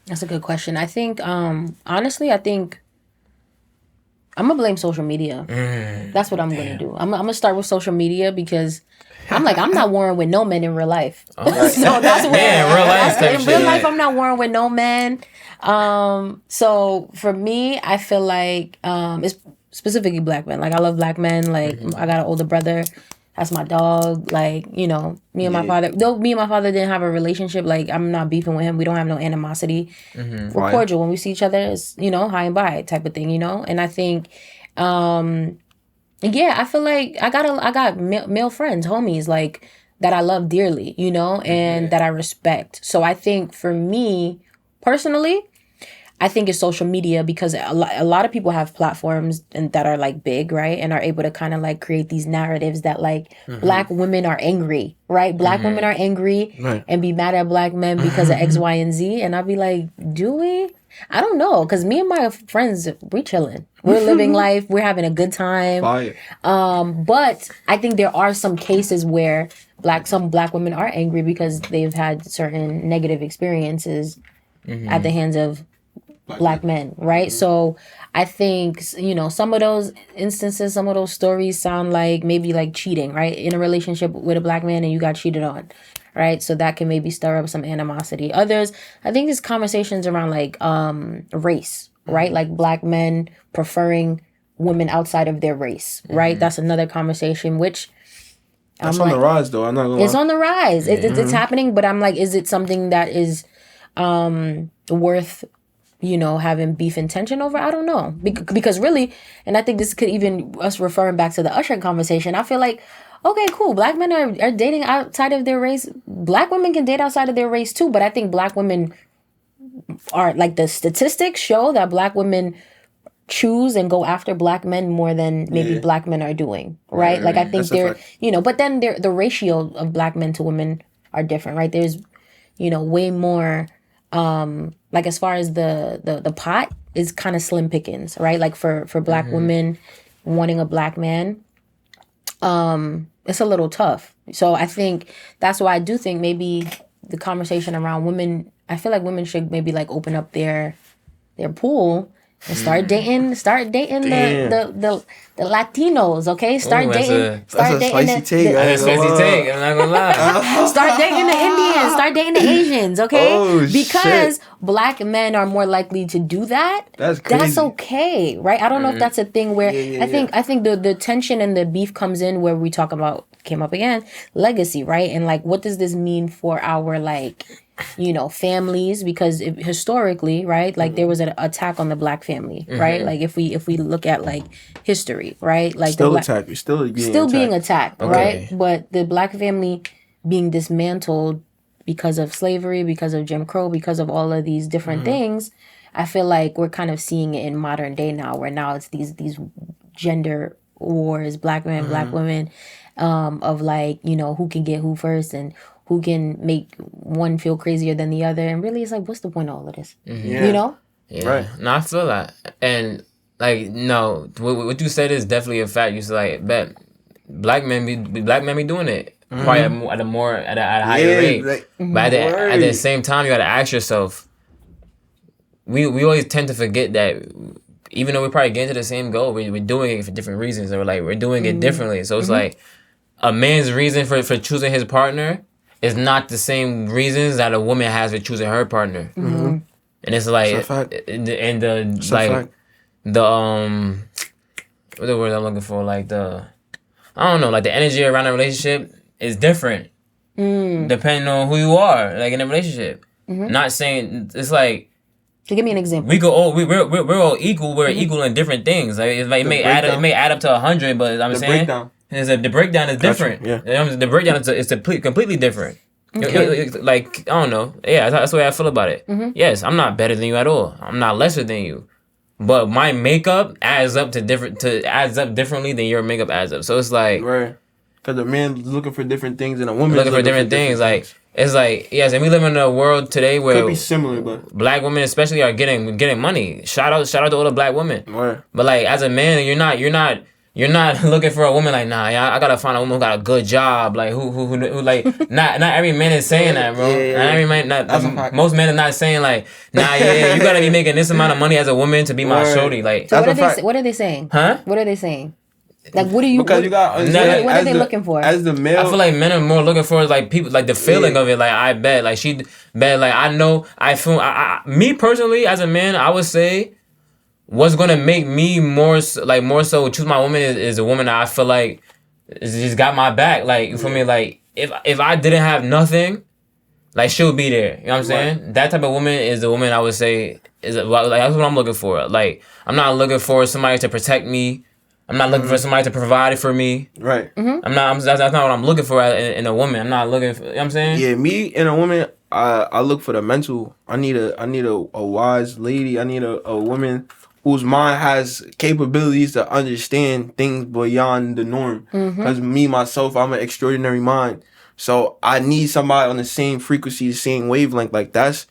That's a good question. I think, honestly, I'm gonna blame social media. That's what I'm gonna do. I'm gonna start with social media because I'm not warring with no men in real life. So that's where in real life I'm not warring with no men. So for me, I feel like it's specifically black men. Like, I love black men. Like, I got an older brother. That's my dog. Like, you know, me and my father. Though me and my father didn't have a relationship. Like, I'm not beefing with him. We don't have no animosity. We're cordial when we see each other. It's, you know, high and by type of thing. You know, and I think, I feel like I got male friends, homies, like, that I love dearly. You know, and that I respect. So I think for me personally, I think it's social media because a lot of people have platforms and that are like big, right? And are able to kind of like create these narratives that like black women are angry, right? Black women are angry and be mad at black men because of X, Y, and Z. And I'll be like, do we? I don't know. Because me and my friends, we chilling. We're living life. We're having a good time. But I think there are some cases where some black women are angry because they've had certain negative experiences at the hands of black men, right? So I think, you know, some of those instances, some of those stories sound like maybe like cheating, right? In a relationship with a black man and you got cheated on, right? So that can maybe stir up some animosity. Others, I think it's conversations around like race, right? Like black men preferring women outside of their race, right? That's another conversation, which that's on the rise, though. I'm not gonna lie. It's on the rise. It's happening, but I'm like, is it something that is worth, you know, having beef and tension over? I don't know. Because really, and I think this could even us referring back to the Usher conversation, I feel like, okay, cool, black men are dating outside of their race. Black women can date outside of their race too, but I think black women are, like, the statistics show that black women choose and go after black men more than maybe black men are doing, right? Like, I think they're, you know, but then the ratio of black men to women are different, right? There's, you know, way more, like, as far as the pot is kind of slim pickings, right? Like, for black women wanting a black man, it's a little tough. So I think that's why I do think maybe the conversation around women, I feel like women should maybe like open up their pool and start dating the Latinos, okay? Start dating spicy take. That's a spicy take. I'm not gonna lie. Start dating the Indians. Start dating the Asians, okay? Because black men are more likely to do that. That's crazy. That's okay, right? I don't know if that's a thing where I think the tension and the beef comes in where we talk about, came up again, legacy, right? And like, what does this mean for our, like, you know, families? Because historically, right, like, there was an attack on the black family, right? Like, if we look at like history, right, like still attacked, still being attacked, right? But the black family being dismantled because of slavery, because of Jim Crow, because of all of these different things. I feel like we're kind of seeing it in modern day now, where now it's these gender wars, black men, black women. of like, you know, who can get who first and who can make one feel crazier than the other. And really, it's like, what's the point of all of this? You know? Yeah. Right. No, I feel that. And like, no, what you said is definitely a fact. You said like, bet black men be doing it. Probably at a higher rate. Like, But at the same time, you gotta ask yourself. We always tend to forget that even though we probably get to the same goal, we're doing it for different reasons, or like we're doing it differently. So it's like a man's reason for choosing his partner is not the same reasons that a woman has for choosing her partner. And it's like, It's a fact. and the It's a like fact. the what's the word I'm looking for? Like the like the energy around a relationship is different depending on who you are, like in a relationship. Not saying it's like. So give me an example. We go all we're all equal. We're equal in different things. Like it may add up to 100, but I'm saying the breakdown is different. Yeah. The breakdown is completely different. Like I don't know. Yeah, that's the way I feel about it. Yes, I'm not better than you at all. I'm not lesser than you, but my makeup adds up differently than your makeup adds up. So it's like right, because a man's looking for different things and a woman looking for different things. Like. It's like, yes, and we live in a world today where could be similar, but black women especially are getting money. Shout out to all the black women. right. But like as a man, you're not looking for a woman like, nah, yeah, I gotta find a woman who got a good job. Like who like not every man is saying that, bro. Yeah. Not every man most men are not saying like, nah, yeah, you gotta be making this amount of money as a woman to be my shorty. Like So That's what are they saying? Huh? What are they saying? Like, what do you? Because you got what are they looking for? As the male, I feel like men are more looking for like people like the feeling of it. Like I bet, like she bet, like I know. I feel. Me personally, as a man, I would say, what's gonna make me more so choose my woman is a woman that I feel like just got my back. Like you feel me? Like if I didn't have nothing, like she'll be there. You know what I'm saying? Right. That type of woman is the woman I would say is like that's what I'm looking for. Like I'm not looking for somebody to protect me. I'm not looking for somebody to provide it for me. Right. That's not what I'm looking for in a woman. I'm not looking for, you know what I'm saying? Yeah, me and a woman, I look for the mental. I need a wise lady. I need a woman whose mind has capabilities to understand things beyond the norm. Because me, myself, I'm an extraordinary mind. So I need somebody on the same frequency, the same wavelength. Like that's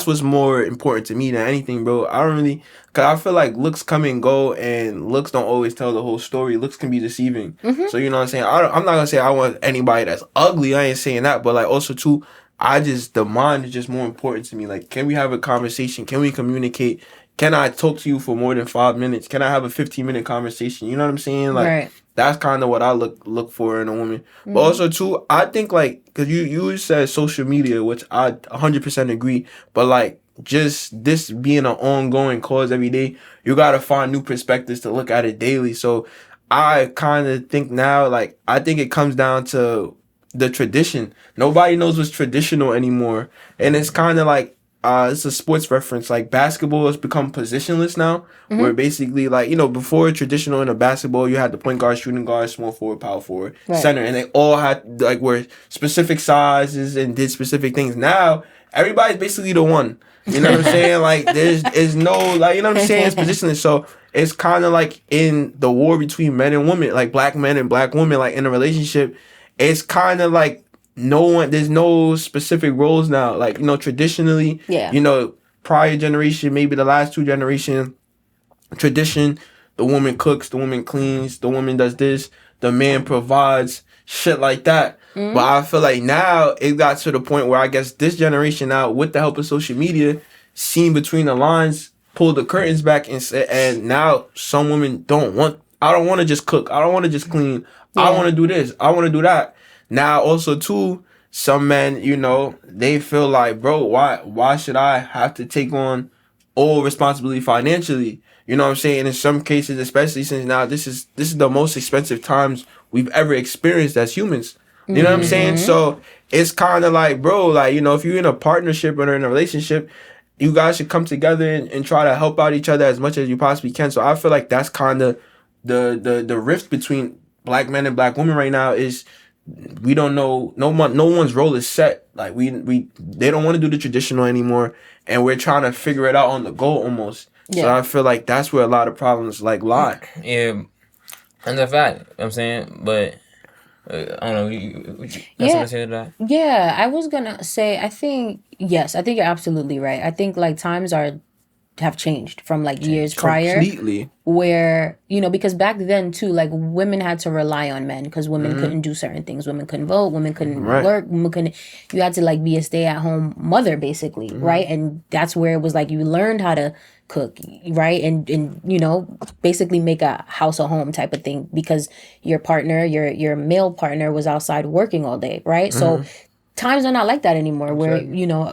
what's more important to me than anything, bro. I don't really, cause I feel like looks come and go, and looks don't always tell the whole story. Looks can be deceiving. So you know what I'm saying. I'm not gonna say I want anybody that's ugly. I ain't saying that, but like also too, the mind is just more important to me. Like, can we have a conversation? Can we communicate? Can I talk to you for more than 5 minutes? Can I have a 15-minute conversation? You know what I'm saying? Like, that's kind of what I look for in a woman. But also, too, I think, like, because you said social media, which I 100% agree. But, like, just this being an ongoing cause every day, you got to find new perspectives to look at it daily. So, I kind of think now, like, I think it comes down to the tradition. Nobody knows what's traditional anymore. And it's kind of like, it's a sports reference. Like basketball has become positionless now, where basically, like, you know, before traditional in a basketball, you had the point guard, shooting guard, small forward, power forward, center, and they all had like were specific sizes and did specific things. Now everybody's basically the one. You know what I'm saying? Like there's no, like, you know what I'm saying? It's positionless. So it's kind of like in the war between men and women, like black men and black women, like in a relationship, it's kind of like. There's no specific roles now. Like, you know, traditionally, you know, prior generation, maybe the last two generation, tradition, the woman cooks, the woman cleans, the woman does this, the man provides, shit like that. But I feel like now it got to the point where I guess this generation now, with the help of social media, seen between the lines, pulled the curtains back and now some women I don't want to just cook. I don't want to just clean. I want to do this. I want to do that. Now, also, too, some men, you know, they feel like, bro, why should I have to take on all responsibility financially? You know what I'm saying? In some cases, especially since now this is the most expensive times we've ever experienced as humans. You know what I'm saying? So it's kind of like, bro, like, you know, if you're in a partnership or in a relationship, you guys should come together and try to help out each other as much as you possibly can. So I feel like that's kind of the rift between black men and black women right now is... We don't know. No one's role is set. Like they don't want to do the traditional anymore, and we're trying to figure it out on the go almost. So I feel like that's where a lot of problems like lie. Yeah, that's a fact. You know what I'm saying, but I don't know. You got Yeah. something to say to that? Yeah, I was gonna say, I think you're absolutely right. I think like times have changed from like years prior, Completely. where because back then too, like women had to rely on men because women couldn't do certain things. Women couldn't vote. Women couldn't work. Women couldn't. You had to like be a stay-at-home mother basically, right? And that's where it was like you learned how to cook, right? And basically make a house a home type of thing because your partner, your male partner, was outside working all day, right? So times are not like that anymore, where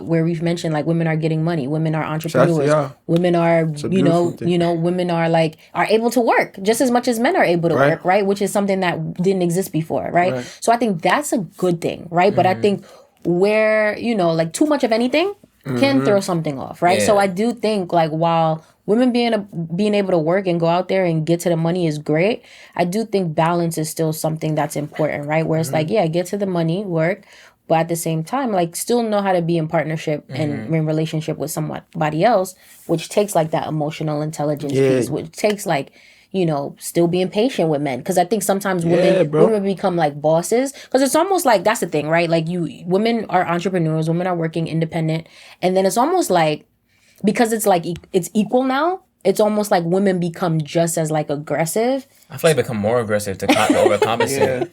where we've mentioned like women are getting money, women are entrepreneurs, women are women are like are able to work just as much as men are able to work, right? Which is something that didn't exist before, right? So I think that's a good thing, right? But I think where like too much of anything can throw something off, right? So I do think like while women being able to work and go out there and get to the money is great, I do think balance is still something that's important, right? Where it's like, get to the money, work, but at the same time, like still know how to be in partnership and in relationship with somebody else, which takes like that emotional intelligence piece, which takes like, still being patient with men. Because I think sometimes women become like bosses. Because it's almost like, that's the thing, right? Like women are entrepreneurs, women are working independent. And then it's almost like, because it's like, it's equal now, it's almost like women become just as like aggressive. I feel like they become more aggressive to overcompensate.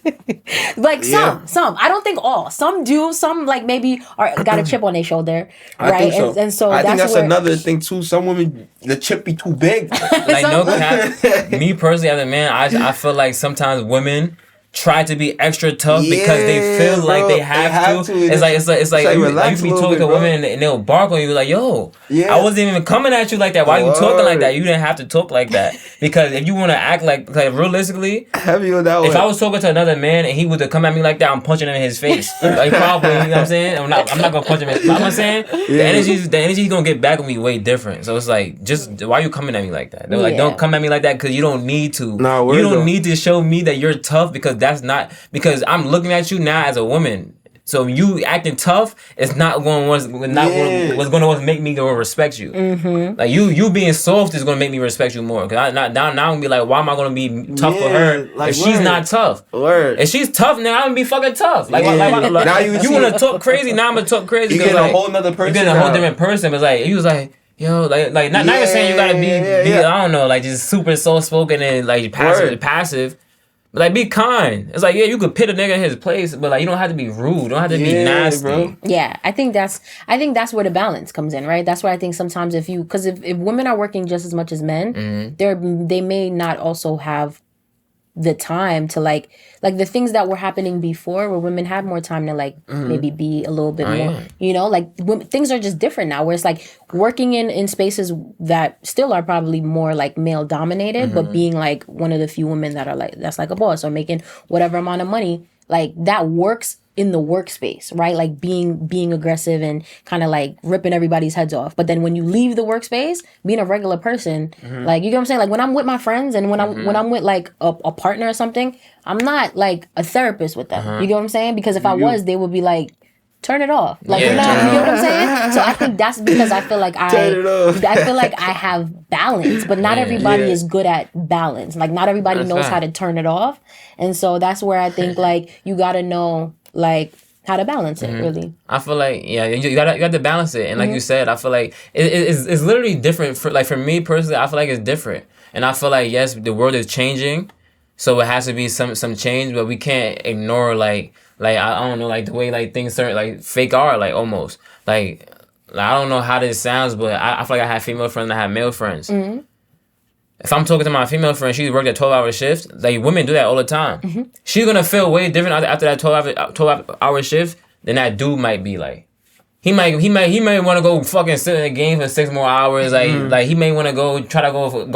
Like some. I don't think all. Some do. Some like maybe got a chip on their shoulder, right? I think so. And so I think that's where, another thing too. Some women, the chip be too big. Like no cap. Me personally, as a man, I feel like sometimes women try to be extra tough because they feel like they have to. It's like you be talking to women and they'll bark on you like, yo, I wasn't even coming at you like that. Why are you talking like that? You didn't have to talk like that. Because if you want to act like realistically, heavy on that if I was talking to another man and he would to come at me like that, I'm punching him in his face. Like probably, you know what I'm saying? I'm not gonna punch him. You know what I'm saying? The energy's gonna get back with me way different. So it's like, just why are you coming at me like that? They're like, don't come at me like that because you don't need to. You don't need to show me that you're tough because I'm looking at you now as a woman. So you acting tough, it's not going what's going to make me go respect you. Like you being soft is going to make me respect you more. Cause now I'm gonna be like, why am I going to be tough for her if she's not tough? If she's tough, now I'm gonna be fucking tough. Like now you want to talk crazy, now I'm gonna talk crazy. You get a whole nother person. You get a whole different person. But like he was like, yo, like not even saying you gotta be I don't know, like just super soft spoken and like passive. But like, be kind. It's like, you could pit a nigga in his place, but like, you don't have to be rude. You don't have to be nasty. Bro. Yeah, I think that's where the balance comes in, right? That's where I think sometimes if women are working just as much as men, they may not also have the time to like the things that were happening before where women had more time to like maybe be a little bit more, like things are just different now where it's like working in spaces that still are probably more like male dominated, but being like one of the few women that are like, that's like a boss or making whatever amount of money, like that works in the workspace, right? Like being aggressive and kind of like ripping everybody's heads off. But then when you leave the workspace, being a regular person, like, you know what I'm saying? Like when I'm with my friends and when I'm with like a partner or something, I'm not like a therapist with them. You get what I'm saying? Because if I was, they would be like, turn it off. Like, you know what I'm saying? So I think that's because I feel like I feel like I have balance, but not everybody is good at balance. Like not everybody knows how to turn it off. And so that's where I think like you got to know like how to balance it, really. I feel like you got to balance it, and like you said, I feel like it's literally different. For me personally, I feel like it's different, and I feel like yes, the world is changing, so it has to be some change, but we can't ignore like I don't know, like the way like things are like fake art, like almost like I don't know how this sounds, but I feel like I have female friends and I have male friends. If I'm talking to my female friend, she worked a 12-hour shift. Like, women do that all the time. She's going to feel way different after that 12-hour shift than that dude might be like. He might want to go fucking sit in the game for 6 more hours. Like he may want to go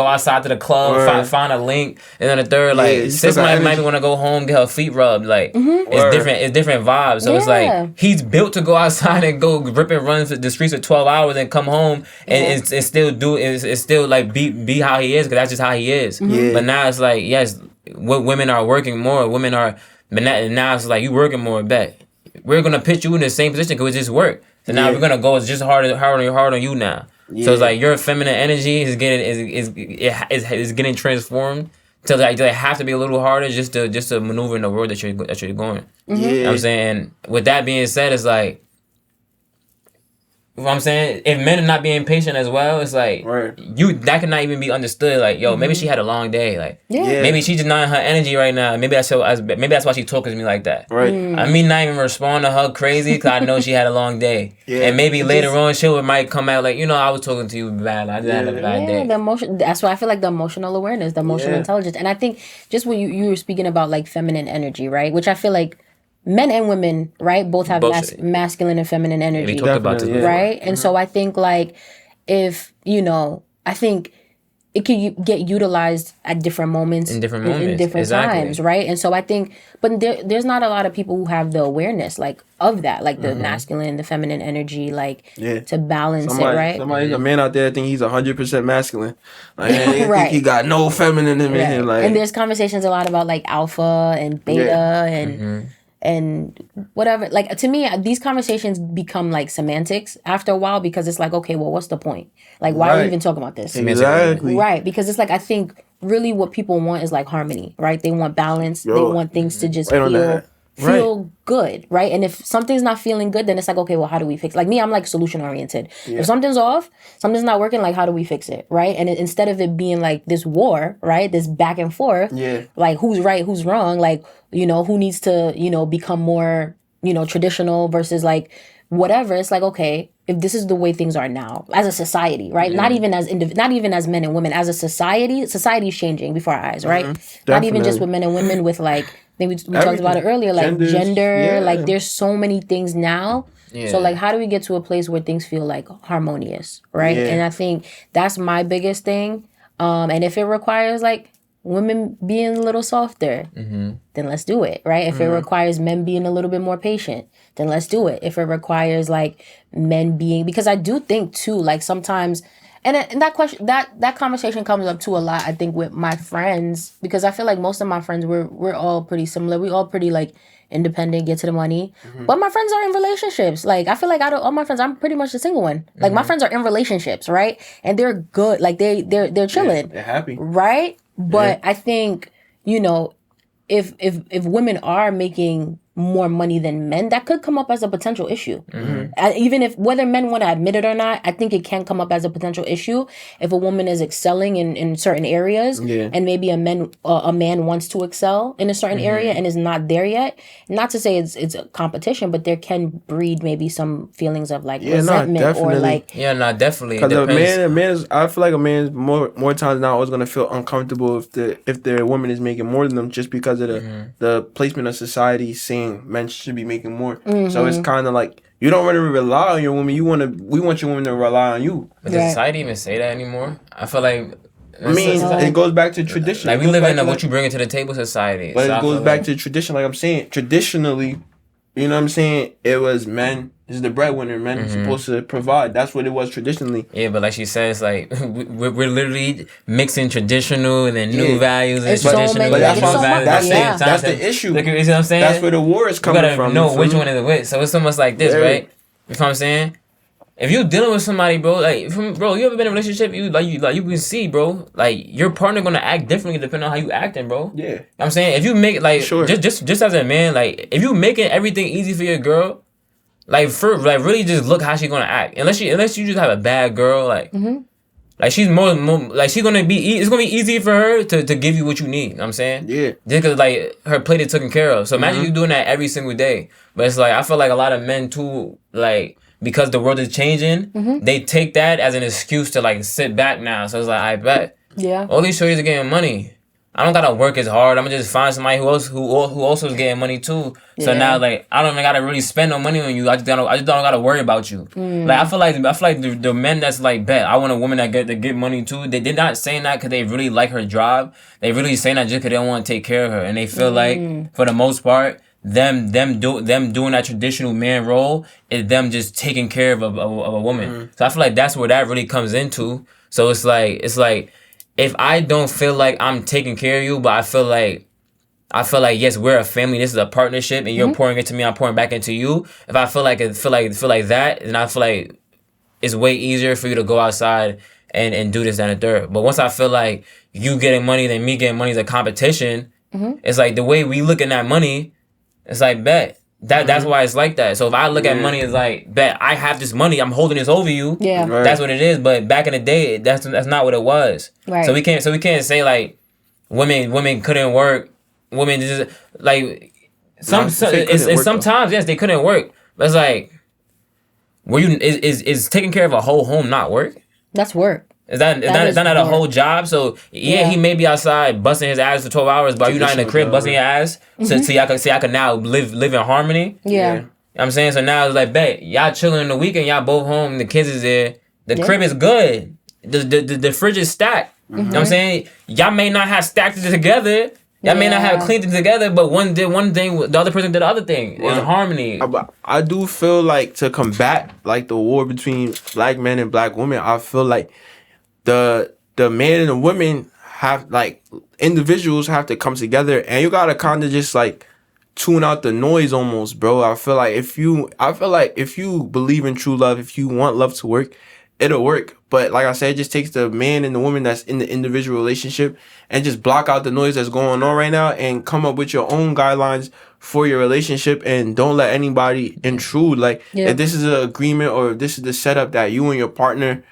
outside to the club, find a link, and then the third sis might want to go home, get her feet rubbed. Like it's different vibes. So it's like he's built to go outside and go rip and run the streets for 12 hours and come home and still like be how he is, because that's just how he is. But now it's like, yes, women are working more. But now it's like you working more. Bet we're gonna put you in the same position because it just work. So now we're gonna go just hard on you now. So it's like your feminine energy is getting transformed So like, do they have to be a little harder just to maneuver in the world that you're going? Yeah. You know what I'm saying? With that being said, it's like, you know what I'm saying? If men are not being patient as well, it's like that could not even be understood. Like, yo, maybe she had a long day. Like, maybe she's just not in her energy right now. Maybe that's why she talking to me like that. Right. I mean, not even respond to her crazy because I know she had a long day. And maybe later on she might come out like, I was talking to you bad. I just had a bad day. The emotion. That's why I feel like the emotional awareness, the emotional intelligence, and I think just when you were speaking about like feminine energy, right? Which I feel like men and women, right, both have masculine and feminine energy. We talked about this before. Right? And so I think like if, I think it could get utilized at different moments. In different times, right? And so I think, but there's not a lot of people who have the awareness like of that, like the masculine, the feminine energy, like to balance it, right? Somebody's a man out there think he's 100% masculine. Like, think he got no feminine in him. Like, and there's conversations a lot about like alpha and beta and whatever. Like, to me, these conversations become like semantics after a while because it's like, okay, well, what's the point? Like, why are we even talking about this? Exactly. Right, because it's like, I think really what people want is like harmony, right? They want balance. They want things to just feel good, right? And if something's not feeling good, then it's like, okay, well, how do we fix it? Like me, I'm like solution oriented. If something's off, something's not working, like how do we fix it, right? And instead of it being like this war, right, this back and forth, like who's right, who's wrong, like, who needs to, become more, traditional versus like whatever. It's like, okay, if this is the way things are now as a society, right? Not even as men and women, as a society is changing before our eyes, right? Not even just with men and women, with like, maybe we talked about it earlier, like gender, like there's so many things now. So like, how do we get to a place where things feel like harmonious, right? And I think that's my biggest thing. And if it requires like women being a little softer, then let's do it, right? If it requires men being a little bit more patient, then let's do it. If it requires like men being, because I do think too, like sometimes, and that question, that conversation comes up too a lot, I think, with my friends, because I feel like most of my friends, we're all pretty similar. We all pretty like independent, get to the money. But my friends are in relationships. Like, I feel like out of all my friends, I'm pretty much the single one. Like, my friends are in relationships, right? And they're good. Like, they're chilling. They're happy. Right? But I think, if women are making more money than men, that could come up as a potential issue. Even if, whether men want to admit it or not, I think it can come up as a potential issue if a woman is excelling in certain areas, and maybe a man wants to excel in a certain area and is not there yet. Not to say it's a competition, but there can breed maybe some feelings of like resentment or like definitely. Because a man is, I feel like a man is more times now always gonna feel uncomfortable if their woman is making more than them, just because of the placement of society saying men should be making more. So it's kind of like, you don't really rely on your woman. We want your woman to rely on you. But does society even say that anymore? I feel like, it goes back to tradition. Like, we live in what you bring to the table society. But it goes back to tradition. Like I'm saying, traditionally, you know what I'm saying, it was men is the breadwinner. Men are supposed to provide. That's what it was traditionally. Yeah, but like she said, it's like we're literally mixing traditional and then new values and traditional. But that's the issue. Look, you know what I'm saying? That's where the war is coming from. You gotta know which one is which. So it's almost like this, right? You know what I'm saying? If you're dealing with somebody, bro, like, bro, you ever been in a relationship? You can see, bro, like, your partner gonna act differently depending on how you acting, bro. Yeah. You know what I'm saying? If you make, like, just as a man, like, if you making everything easy for your girl, like, really just look how she gonna act. Unless you just have a bad girl, like, like, she's more like, she's gonna be, it's gonna be easy for her to give you what you need. You know what I'm saying? Yeah. Just cause, like, her plate is taken care of. So imagine you doing that every single day. But it's like, I feel like a lot of men too, like, because the world is changing, they take that as an excuse to like sit back now. So it's like, I bet. Yeah. All these shorties are getting money. I don't gotta work as hard. I'm gonna just find somebody who also is getting money too. So now, like, I don't even gotta really spend no money on you. I just don't gotta worry about you. Like, I feel like the men that's like, bet I want a woman that get money too. They're not saying that because they really like her job. They really saying that just because they don't want to take care of her, and they feel like, for the most part, them doing that traditional man role is them just taking care of a woman. So I feel like that's where that really comes into. So it's like if I don't feel like I'm taking care of you, but I feel like yes, we're a family. This is a partnership, and you're pouring into me. I'm pouring back into you. If I feel like that, then I feel like it's way easier for you to go outside and do this and the third. But once I feel like you getting money, then me getting money is a competition. It's like the way we looking at money. It's like bet. That's why it's like that. So if I look at money as like, bet I have this money, I'm holding this over you. Yeah. Right. That's what it is. But back in the day, that's not what it was. Right. So we can't say like women couldn't work. Women just like sometimes yes they couldn't work. But it's like, were you is taking care of a whole home not work? That's work. Is that not a whole job? So he may be outside busting his ass for 12 hours, but you not in the crib busting your ass. So y'all can now live in harmony. Yeah. You know what I'm saying? So now it's like, bet y'all chilling in the weekend, y'all both home, the kids is there, the crib is good, the fridge is stacked. You know what I'm saying? Y'all may not have stacked it together. Y'all may not have cleaned it together, but one did one thing, the other person did the other thing. It's harmony. I do feel like to combat like the war between black men and black women, I feel like the man and the women have like individuals have to come together, and you gotta kind of just like tune out the noise almost, bro. I feel like if you believe in true love, if you want love to work, it'll work. But like I said, it just takes the man and the woman that's in the individual relationship and just block out the noise that's going on right now and come up with your own guidelines for your relationship, and don't let anybody intrude. Like if this is an agreement or if this is the setup that you and your partner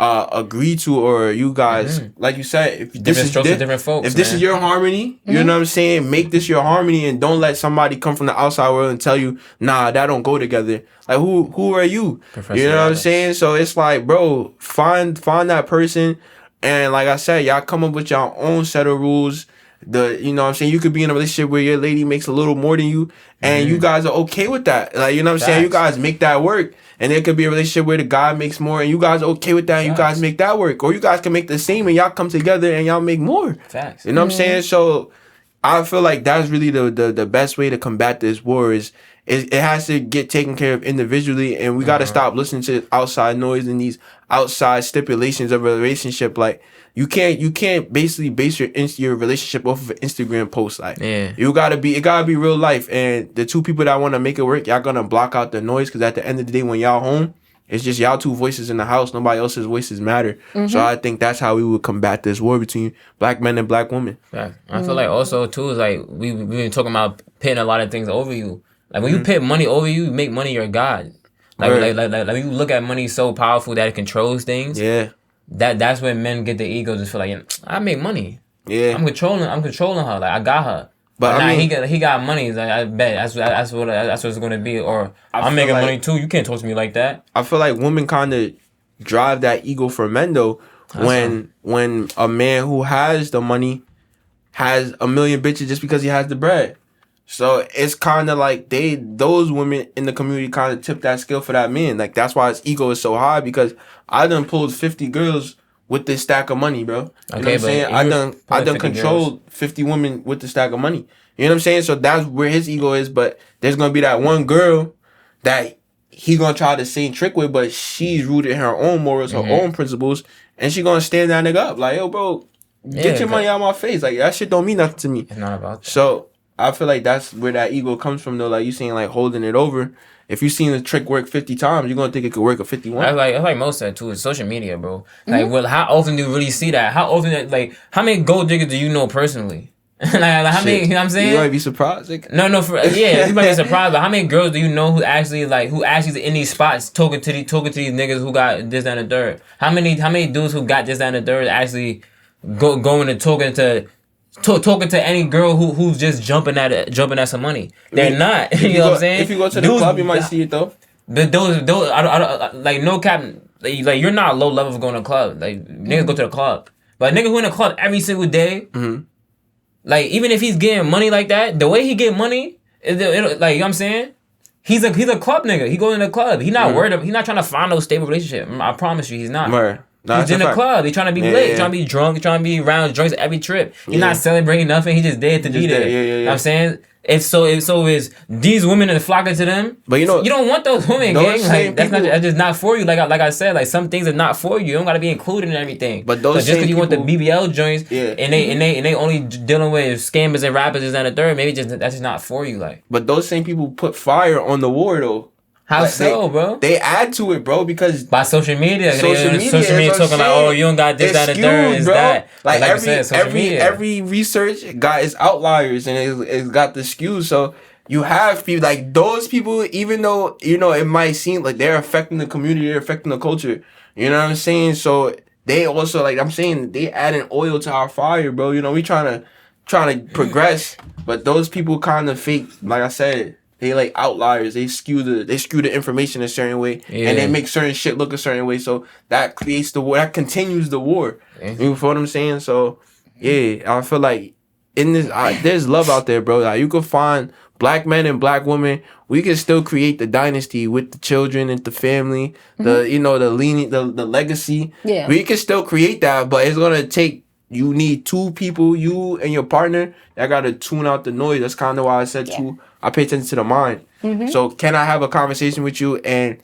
agree to, or you guys, like you said, if this is different folks, if this is your harmony, you know what I'm saying, make this your harmony, and don't let somebody come from the outside world and tell you, nah, that don't go together. Like who are you? You know what I'm saying? So it's like, bro, find that person, and like I said, y'all come up with your own set of rules. You know what I'm saying, you could be in a relationship where your lady makes a little more than you, and you guys are okay with that. Like, you know what I'm saying, you guys make that work. And there could be a relationship where the guy makes more and you guys are okay with that, and you guys make that work. Or you guys can make the same and y'all come together and y'all make more. Facts. You know what I'm saying? So I feel like that's really the best way to combat this war is it has to get taken care of individually, and we got to stop listening to outside noise and these outside stipulations of a relationship. Like, you can't basically base your relationship off of an Instagram post. Like, it gotta be real life. And the two people that want to make it work, y'all gonna block out the noise, because at the end of the day, when y'all home, it's just y'all two voices in the house. Nobody else's voices matter. So I think that's how we would combat this war between black men and black women. Yeah. I feel like also too is like we've been talking about pitting a lot of things over you. Like when you pit money over you, you make money your god. Like you look at money so powerful that it controls things. Yeah. That's when men get the ego, just feel like, I make money. Yeah. I'm controlling her. Like, I got her. But now he got money. Like, I bet that's what it's gonna be. Or I'm making money too. You can't talk to me like that. I feel like women kind of drive that ego for men though. When a man who has the money has a million bitches just because he has the bread. So it's kind of like those women in the community kind of tip that skill for that man. Like, that's why his ego is so high, because I done pulled 50 girls with this stack of money, bro. You know what I'm saying? I done controlled 50 women with the stack of money. You know what I'm saying? So that's where his ego is. But there's going to be that one girl that he going to try the same trick with, but she's rooted in her own morals, her own principles, and she going to stand that nigga up. Like, yo, bro, get your money out of my face. Like, that shit don't mean nothing to me. It's not about that. So I feel like that's where that ego comes from, though. Like, you saying, like, holding it over. If you seen the trick work 50 times, you're going to think it could work a 51. That's like most of that, too. It's social media, bro. Like, well, how often do you really see that? How often, like, how many gold diggers do you know personally? like how many, you know what I'm saying? You might be surprised. Like, no, you might be surprised, but how many girls do you know who actually in these spots talking to these niggas who got this, that, and the third? How many dudes who got this, that, and the third actually going and talking to any girl who's just jumping at some money? They're not. You know what I'm saying? If you go to the club, you might see it though. But those I like, no cap. Like, you're not low level for going to the club. Like, niggas go to the club, but niggas who in the club every single day. Like, even if he's getting money like that, the way he get money, like, you know what I'm saying? He's a club nigga. He goes in the club. He not worried. He's not trying to find no stable relationship. I promise you, he's not. No, he's in the club. He's trying to be lit. Trying to be drunk. He's trying to be around joints every trip. He's not celebrating nothing. He just there to be there. You know what I'm saying? If so is these women that flocking to them. But you don't want those women, gang. Like, that's just not for you. Like I said, like, some things are not for you. You don't gotta be included in everything. But just because you want the BBL joints, and they only dealing with scammers and rappers and a third, maybe that's just not for you. Like, but those same people put fire on the war though. How so, bro? They add to it, bro, because by social media. Social media talking like, oh, you don't got this, that, and third, is that. Like every research got its outliers and it's got the skew. So you have people like those people, even though it might seem like they're affecting the community, they're affecting the culture. You know what I'm saying? So they also, like I'm saying, they adding oil to our fire, bro. We trying to progress, but those people kind of fake. Like I said, they like outliers. They skew the information a certain way, and they make certain shit look a certain way. So that creates the war. That continues the war. You feel what I'm saying? So yeah, I feel like in this, there's love out there, bro. Like you could find black men and black women. We can still create the dynasty with the children and the family, the legacy. Yeah, we can still create that, but it's gonna take. You need two people, you and your partner, that gotta tune out the noise. That's kind of why I said I pay attention to the mind. So can I have a conversation with you and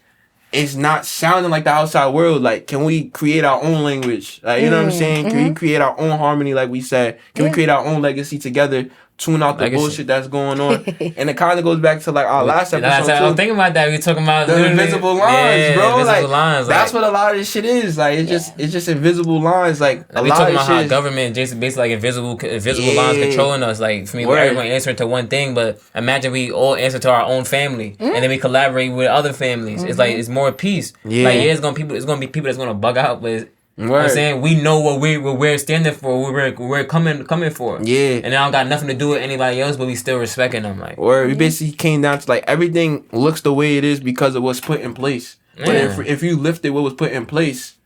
it's not sounding like the outside world? Like, can we create our own language? Like, you know what I'm saying? Can we create our own harmony, like we said? Can we create our own legacy together? Tune out the bullshit that's going on. And it kind of goes back to like our last episode. I was thinking about that. We talking about the invisible lines, bro. Invisible lines. That's what a lot of this shit is. Like it's just invisible lines. Like we talking about how government just basically like invisible lines controlling us. Like for me, everyone answering to one thing, but imagine we all answer to our own family, and then we collaborate with other families. It's like it's more peace. Yeah, like it's gonna be people that's gonna bug out, but. You know what I'm saying? We know what we're standing for, what we're coming for. Yeah. And I don't got nothing to do with anybody else, but we still respecting them. Like, we basically came down to like everything looks the way it is because of what's put in place. Yeah. But if you lifted what was put in place,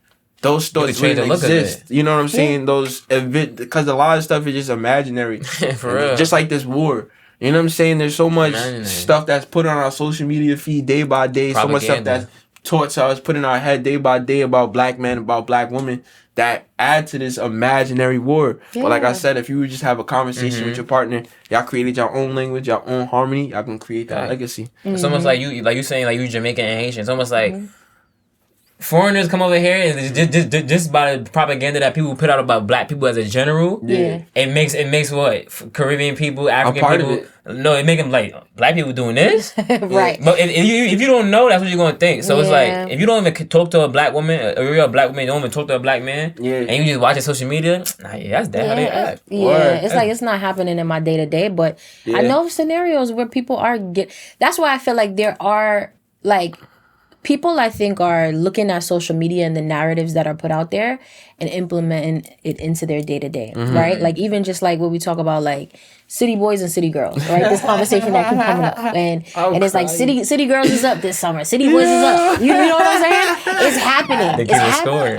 those stories wouldn't exist. You know what I'm saying? Those because a lot of stuff is just imaginary. For real. Just like this war. You know what I'm saying? There's so much stuff that's put on our social media feed day by day. Propaganda. So much stuff that's taught to us, put in our head day by day about black men, about black women that add to this imaginary war. Yeah. But like I said, if you would just have a conversation with your partner, y'all created your own language, your own harmony, y'all can create that legacy. It's almost like you saying like you Jamaican and Haitian. It's almost like foreigners come over here and just by the propaganda that people put out about black people as a general, it makes what Caribbean people, African people. No, it make them like black people doing this, right? But if you don't know, that's what you're gonna think. So it's like if you don't even talk to a black woman, or you're a black woman, you don't even talk to a black man, and you just watch social media, that's that how they act. It's like it's not happening in my day to day, but I know scenarios where people are That's why I feel like there are like. People, I think, are looking at social media and the narratives that are put out there and implementing it into their day-to-day, right? Like, even just like what we talk about, like, city boys and city girls, right? This conversation that keep coming up. And it's like, city girls is up this summer. City boys is up. You know what I'm saying? It's happening.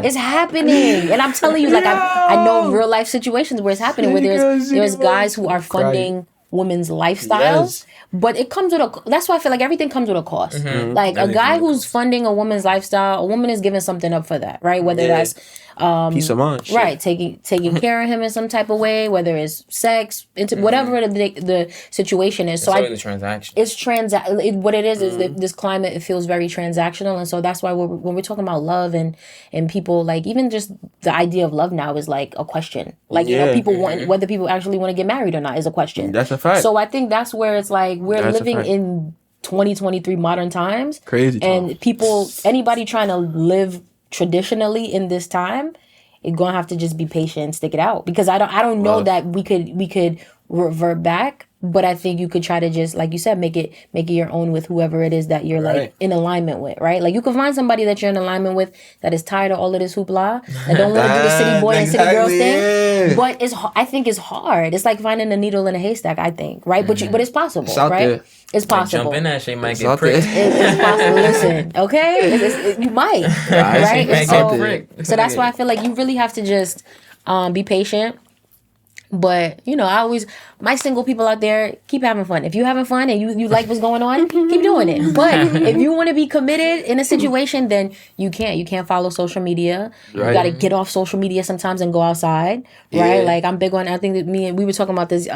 It's happening. And I'm telling you, like, I know real-life situations where it's happening, where there's guys who are funding women's lifestyles, but it comes with that's why I feel like everything comes with a cost. Like a guy who's funding a woman's lifestyle, a woman is giving something up for that, right? Whether that's peace of mind, right? Taking care of him in some type of way, whether it's sex, whatever the situation is. So the transaction. It's what it is that this climate, it feels very transactional, and so that's why when we're talking about love and people, like even just the idea of love now is like a question. Like people want whether people actually want to get married or not is a question. That's a fact. So I think that's where it's like we're living in 2023 modern times. Crazy times. And anybody trying to live traditionally in this time, you're gonna have to just be patient and stick it out, because I don't know that we could revert back, but I think you could try to just, like you said, make it your own with whoever it is that you're like in alignment with, right? Like you can find somebody that you're in alignment with that is tired of all of this hoopla, that don't want to do the city boy and city girl thing, but I think it's hard. It's like finding a needle in a haystack, I think, right? But it's possible, it's right? There. It's possible. Jump in that shit, might get pricked. It's possible. Listen, okay? You might, right? So that's why I feel like you really have to just be patient. But, my single people out there, keep having fun. If you're having fun and you like what's going on, keep doing it. But if you want to be committed in a situation, then you can't. You can't follow social media. Right. You got to get off social media sometimes and go outside, right? Yeah. Like, I'm big on, I think that we were talking about this,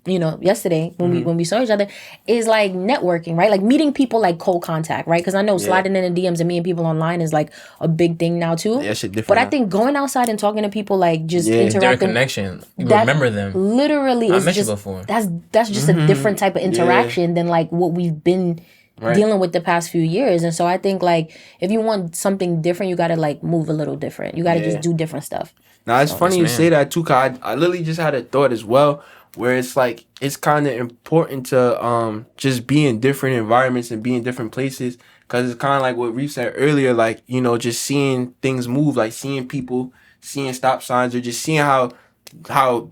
yesterday when we saw each other, is like networking, right? Like meeting people, like cold contact, right? Because I know sliding in the DMs and meeting people online is like a big thing now too. Yeah, shit different. But I think going outside and talking to people, like just interacting, their connection, you remember them. Literally, I mentioned before. That's just a different type of interaction than like what we've been dealing with the past few years. And so I think like if you want something different, you gotta like move a little different. You gotta just do different stuff. Now it's funny you say that too, cause I literally just had a thought as well, where it's like it's kind of important to just be in different environments and be in different places, cause it's kind of like what Reef said earlier, like, you know, just seeing things move, like seeing people, seeing stop signs, or just seeing how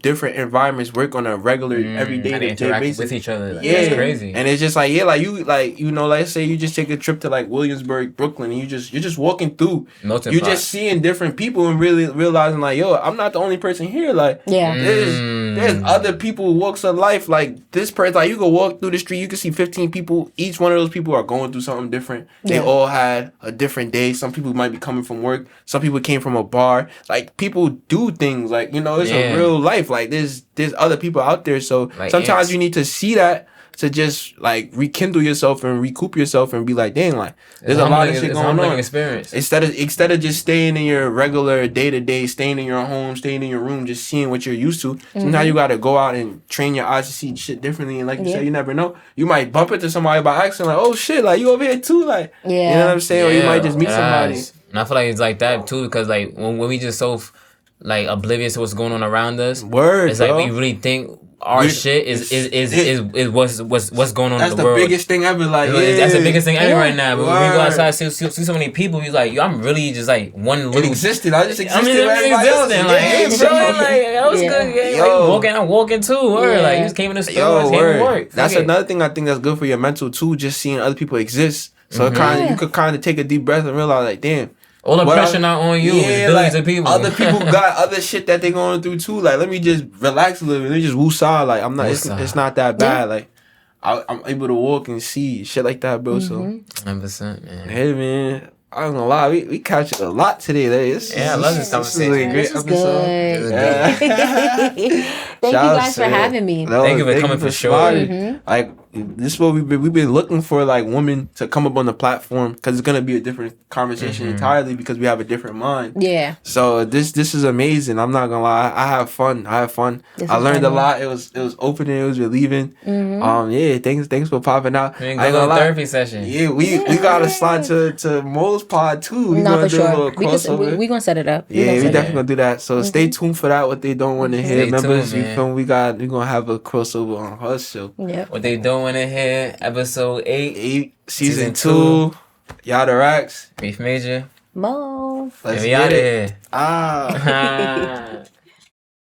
different environments work on a regular everyday basis with each other. Like, yeah, that's crazy. And it's just like you know, let's say you just take a trip to like Williamsburg, Brooklyn, and you're just walking through, you're just seeing different people and really realizing like, yo, I'm not the only person here. Like, there's other people, walks of life. Like this person, like you can walk through the street, you can see 15 people. Each one of those people are going through something different. They all had a different day. Some people might be coming from work. Some people came from a bar. Like people do things like, you know, it's a real life. Like there's other people out there. So like sometimes you need to see that to just like rekindle yourself and recoup yourself and be like, dang, like there's a lot of shit going on. Experience. Instead of just staying in your regular day to day, staying in your home, staying in your room, just seeing what you're used to. Sometimes you gotta go out and train your eyes to see shit differently. And like you said, you never know. You might bump into somebody by accident, like, oh shit, like you over here too, like you know what I'm saying? Or you might just meet somebody. And I feel like it's like that too, because like when we just so like oblivious to what's going on around us. It's like we really think our shit is what's going on in the world. That's the biggest thing ever. Like that's the biggest thing ever right now. But when we go outside, see so many people, you're like, yo, I'm really just like one little. It existed. I just existed. Everybody else. Like, hey, bro, like that was good. Like, I'm walking too. Or like you just came in the store, came to work. That's another thing I think that's good for your mental too. Just seeing other people exist. So you could kind of take a deep breath and realize like, damn. All the pressure not on you. It's billions of people. Other people got other shit that they going through too. Like, let me just relax a little bit. Let me just woosah. Like, I'm not. It's not that bad. Like, I'm able to walk and see shit like that, bro. So, 100%, man. Hey, man. I don't gonna lie, we captured a lot today. I love this conversation. This is a great episode. Thank you guys for having me. Thank you for coming for sure. Like this is what we've been looking for, like women to come up on the platform, because it's gonna be a different conversation entirely, because we have a different mind. Yeah. So this is amazing. I'm not gonna lie, I have fun. I learned a lot. It was opening. It was relieving. Thanks for popping out. I ain't gonna therapy session. Yeah, we gotta slide to Mo's pod too. We gonna do a little crossover. We gonna set it up. We definitely gonna do that. So stay tuned for that. What they don't want to hear, members. You feel we gonna have a crossover on her show. Yeah. What they don't want to hear, episode 8, season 2. Yatta Racks. Reef Major. Mo. Let's get it. Here.